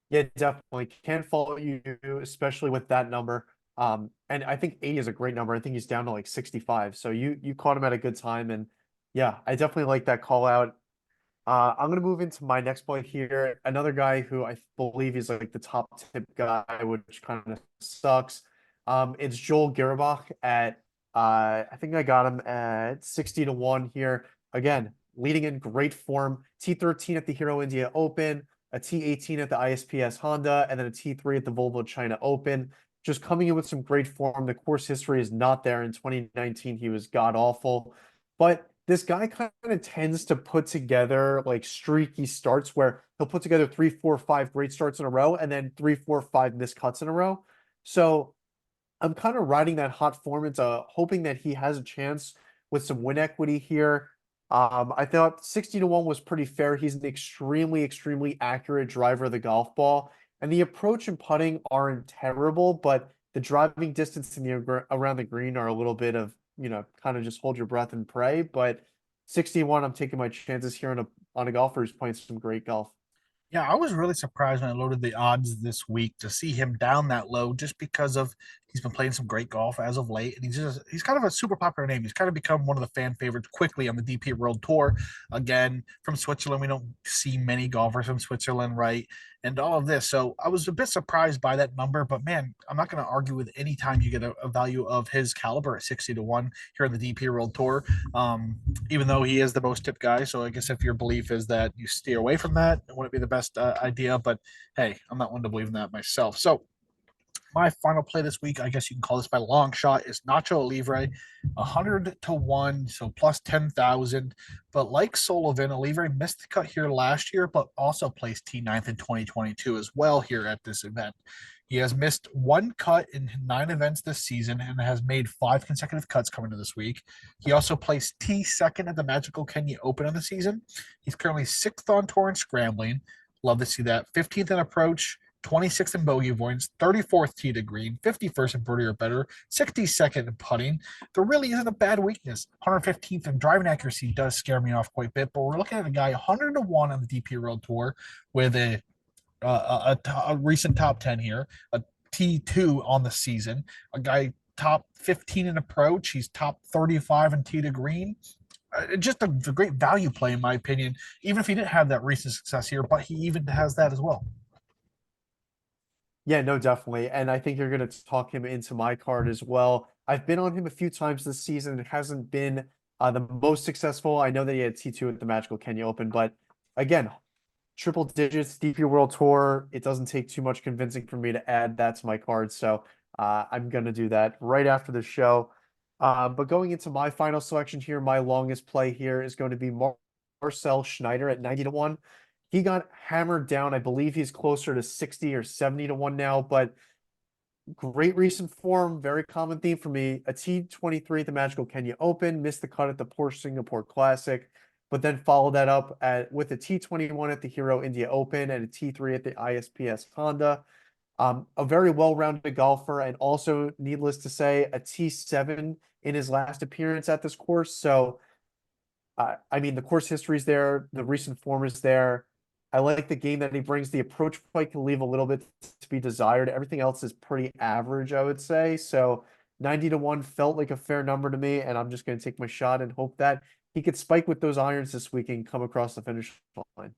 Yeah, definitely can follow you, especially with that number. And I think 80 is a great number. I think he's down to like 65. So you caught him at a good time. And yeah, I definitely like that call out. I'm gonna move into my next point here. Another guy who I believe is like the top tip guy, which kind of sucks. It's Joel Gerabach at I think I got him at 60-1 here. Again, leading in great form. T13 at the Hero India Open, a T18 at the ISPS Honda, and then a T3 at the Volvo China Open. Just coming in with some great form. The course history is not there. In 2019, he was god awful. But this guy kind of tends to put together like streaky starts where he'll put together 3, 4, 5 great starts in a row and then 3, 4, 5 missed cuts in a row. So I'm kind of riding that hot form into hoping that he has a chance with some win equity here. I thought 60-1 was pretty fair. He's an extremely, extremely accurate driver of the golf ball. And the approach and putting aren't terrible, but the driving distance in the around the green are a little bit of, kind of just hold your breath and pray. But 61, I'm taking my chances here on a golfer who's playing some great golf. Yeah, I was really surprised when I loaded the odds this week to see him down that low just because of he's been playing some great golf as of late. And he's kind of a super popular name. He's kind of become one of the fan favorites quickly on the DP World Tour. Again, from Switzerland, we don't see many golfers from Switzerland, right? And all of this. So I was a bit surprised by that number, but man, I'm not going to argue with any time you get a value of his caliber at 60-1 here on the DP World Tour. Even though he is the most tipped guy. So I guess if your belief is that you steer away from that, it wouldn't be the best idea. But hey, I'm not one to believe in that myself. So my final play this week, I guess you can call this my long shot, is Nacho Libre, 100 to 1, so plus 10,000. But like Sullivan, Libre missed the cut here last year, but also placed T9th in 2022 as well here at this event. He has missed one cut in 9 events this season and has made 5 consecutive cuts coming to this week. He also placed T2nd at the Magical Kenya Open of the season. He's currently 6th on tour in scrambling. Love to see that. 15th in approach, 26th in bogey avoidance, 34th tee to green, 51st in birdie or better, 62nd in putting. There really isn't a bad weakness. 115th in driving accuracy does scare me off quite a bit, but we're looking at a guy 100 to 1 on the DP World Tour with a recent top 10 here, a T2 on the season, a guy top 15 in approach. He's top 35 in tee to green. Just a great value play, in my opinion, even if he didn't have that recent success here, but he even has that as well. Yeah, no, definitely. And I think you're going to talk him into my card as well. I've been on him a few times this season. It hasn't been the most successful. I know that he had T2 at the Magical Kenya Open, but again, triple digits, DP World Tour. It doesn't take too much convincing for me to add that to my card. So I'm going to do that right after the show. But going into my final selection here, my longest play here is going to be Marcel Schneider at 90 to 1. He got hammered down. I believe he's closer to 60 or 70 to 1 now, but great recent form, very common theme for me. A T23 at the Magical Kenya Open, missed the cut at the Porsche Singapore Classic, but then followed that up with a T21 at the Hero India Open and a T3 at the ISPS Honda. A very well-rounded golfer, and also, needless to say, a T7 in his last appearance at this course. So, I mean, the course history is there, the recent form is there. I like the game that he brings. The approach play can leave a little bit to be desired. Everything else is pretty average, I would say. So 90 to 1 felt like a fair number to me, and I'm just going to take my shot and hope that he could spike with those irons this week and come across the finish line.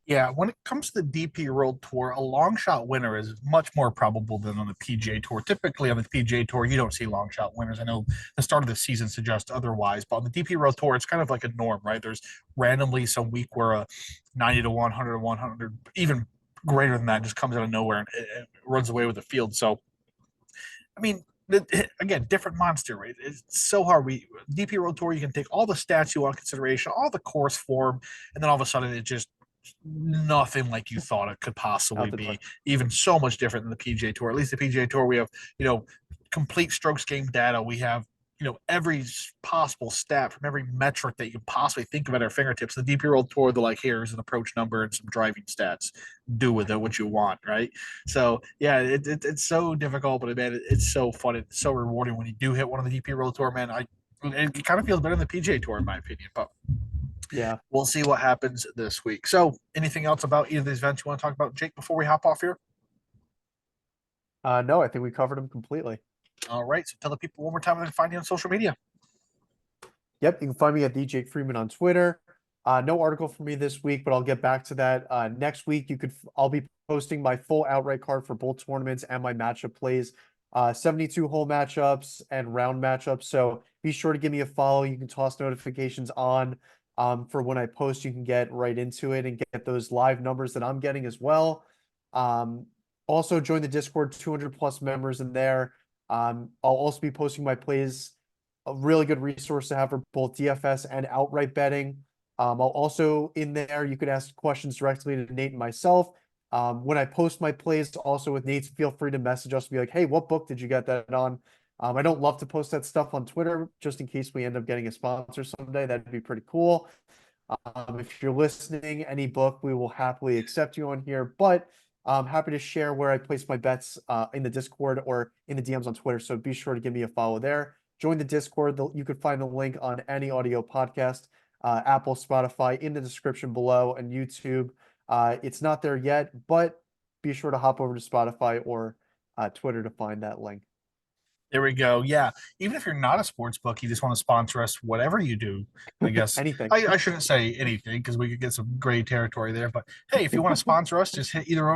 Yeah, when it comes to the DP World Tour, a long shot winner is much more probable than on the PGA Tour. Typically, on the PGA Tour, you don't see long shot winners. I know the start of the season suggests otherwise, but on the DP World Tour, it's kind of like a norm, right? There's randomly some week where a 90 to 1, 100 to 100, even greater than that, just comes out of nowhere and it runs away with the field. So, I mean, again, different monster, right? It's so hard. DP World Tour, you can take all the stats you want in consideration, all the course form, and then all of a sudden it just nothing like you thought it could possibly Out the be. door. Even so much different than the PGA Tour. At least the PGA Tour, we have complete strokes game data. We have every possible stat from every metric that you can possibly think of at our fingertips. The DP World Tour, they're like, here's an approach number and some driving stats. Do with it what you want, right? So yeah, it's so difficult, but man, it's so fun. It's so rewarding when you do hit one of the DP World Tour, man. It kind of feels better than the PGA Tour in my opinion, but Yeah. we'll see what happens this week. So, anything else about either of these events you want to talk about, Jake, before we hop off here? No, I think we covered him completely. All right. So, tell the people one more time where they can find you on social media. Yep, you can find me at DJ Freeman on Twitter. No article for me this week, but I'll get back to that. Next week, I'll be posting my full outright card for both tournaments and my matchup plays, 72 hole matchups and round matchups. So be sure to give me a follow. You can toss notifications on for when I post. You can get right into it and get those live numbers that I'm getting as well. Also join the Discord, 200 plus members in there. I'll also be posting my plays, a really good resource to have for both DFS and outright betting. I'll also in there, you could ask questions directly to Nate and myself. When I post my plays also with Nate, feel free to message us, be like, hey, what book did you get that on? I don't love to post that stuff on Twitter just in case we end up getting a sponsor someday. That'd be pretty cool. If you're listening, any book, we will happily accept you on here, but I'm happy to share where I place my bets in the Discord or in the DMs on Twitter. So be sure to give me a follow there. Join the Discord. You can find the link on any audio podcast, Apple, Spotify, in the description below, and YouTube. It's not there yet, but be sure to hop over to Spotify or Twitter to find that link. There we go. Yeah. Even if you're not a sports book, you just want to sponsor us, whatever you do, I guess. Anything. I shouldn't say anything because we could get some gray territory there. But hey, if you want to sponsor us, just hit either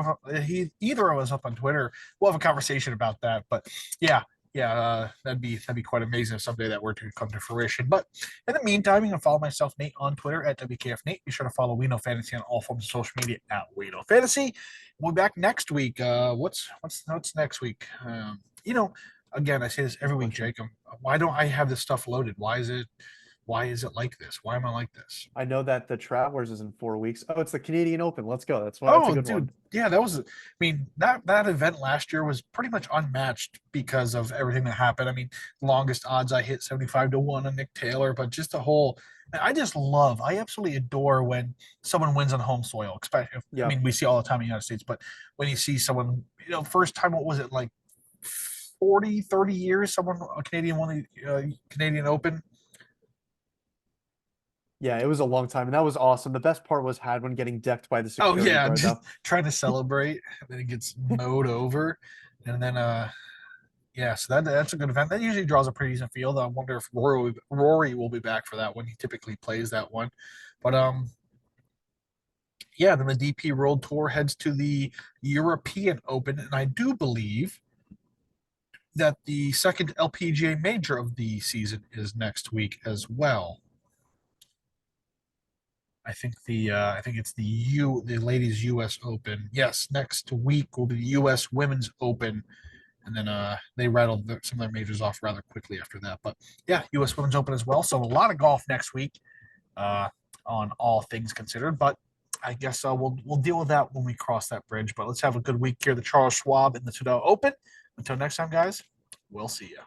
of us up on Twitter. We'll have a conversation about that. But yeah, yeah, that'd be quite amazing if someday that were to come to fruition. But in the meantime, you can follow myself, Nate, on Twitter at WKF Nate. Be sure to follow We Know Fantasy on all forms of social media at We Know Fantasy. We'll be back next week. What's next week? Again, I say this every week, Question. Jacob. Why don't I have this stuff loaded? Why is it like this? Why am I like this? I know that the Travelers is in 4 weeks. Oh, it's the Canadian Open. Let's go. That's a Oh, good one. dude, yeah, that was. I mean, that event last year was pretty much unmatched because of everything that happened. I mean, longest odds I hit 75 to 1 on Nick Taylor, but just the whole. I absolutely adore when someone wins on home soil. I Yep. mean, we see all the time in the United States, but when you see someone, first time, what was it, like 40, 30 years, a Canadian won the Canadian Open. Yeah, it was a long time, and that was awesome. The best part was Hadwin getting decked by the Oh security yeah, guard, just though. trying to celebrate, and then it gets mowed over, and then yeah, so that's a good event. That usually draws a pretty decent field. I wonder if Rory will be back for that one. He typically plays that one, but yeah. Then the DP World Tour heads to the European Open, and I do believe that the second LPGA major of the season is next week as well. I think it's the ladies U.S. Open. Yes, next week will be the U.S. Women's Open, and then they rattled some of their majors off rather quickly after that. But yeah, U.S. Women's Open as well. So a lot of golf next week, uh, on all things considered. But I guess we'll deal with that when we cross that bridge. But let's have a good week here, the Charles Schwab and the Trudeau Open. Until next time, guys, we'll see you.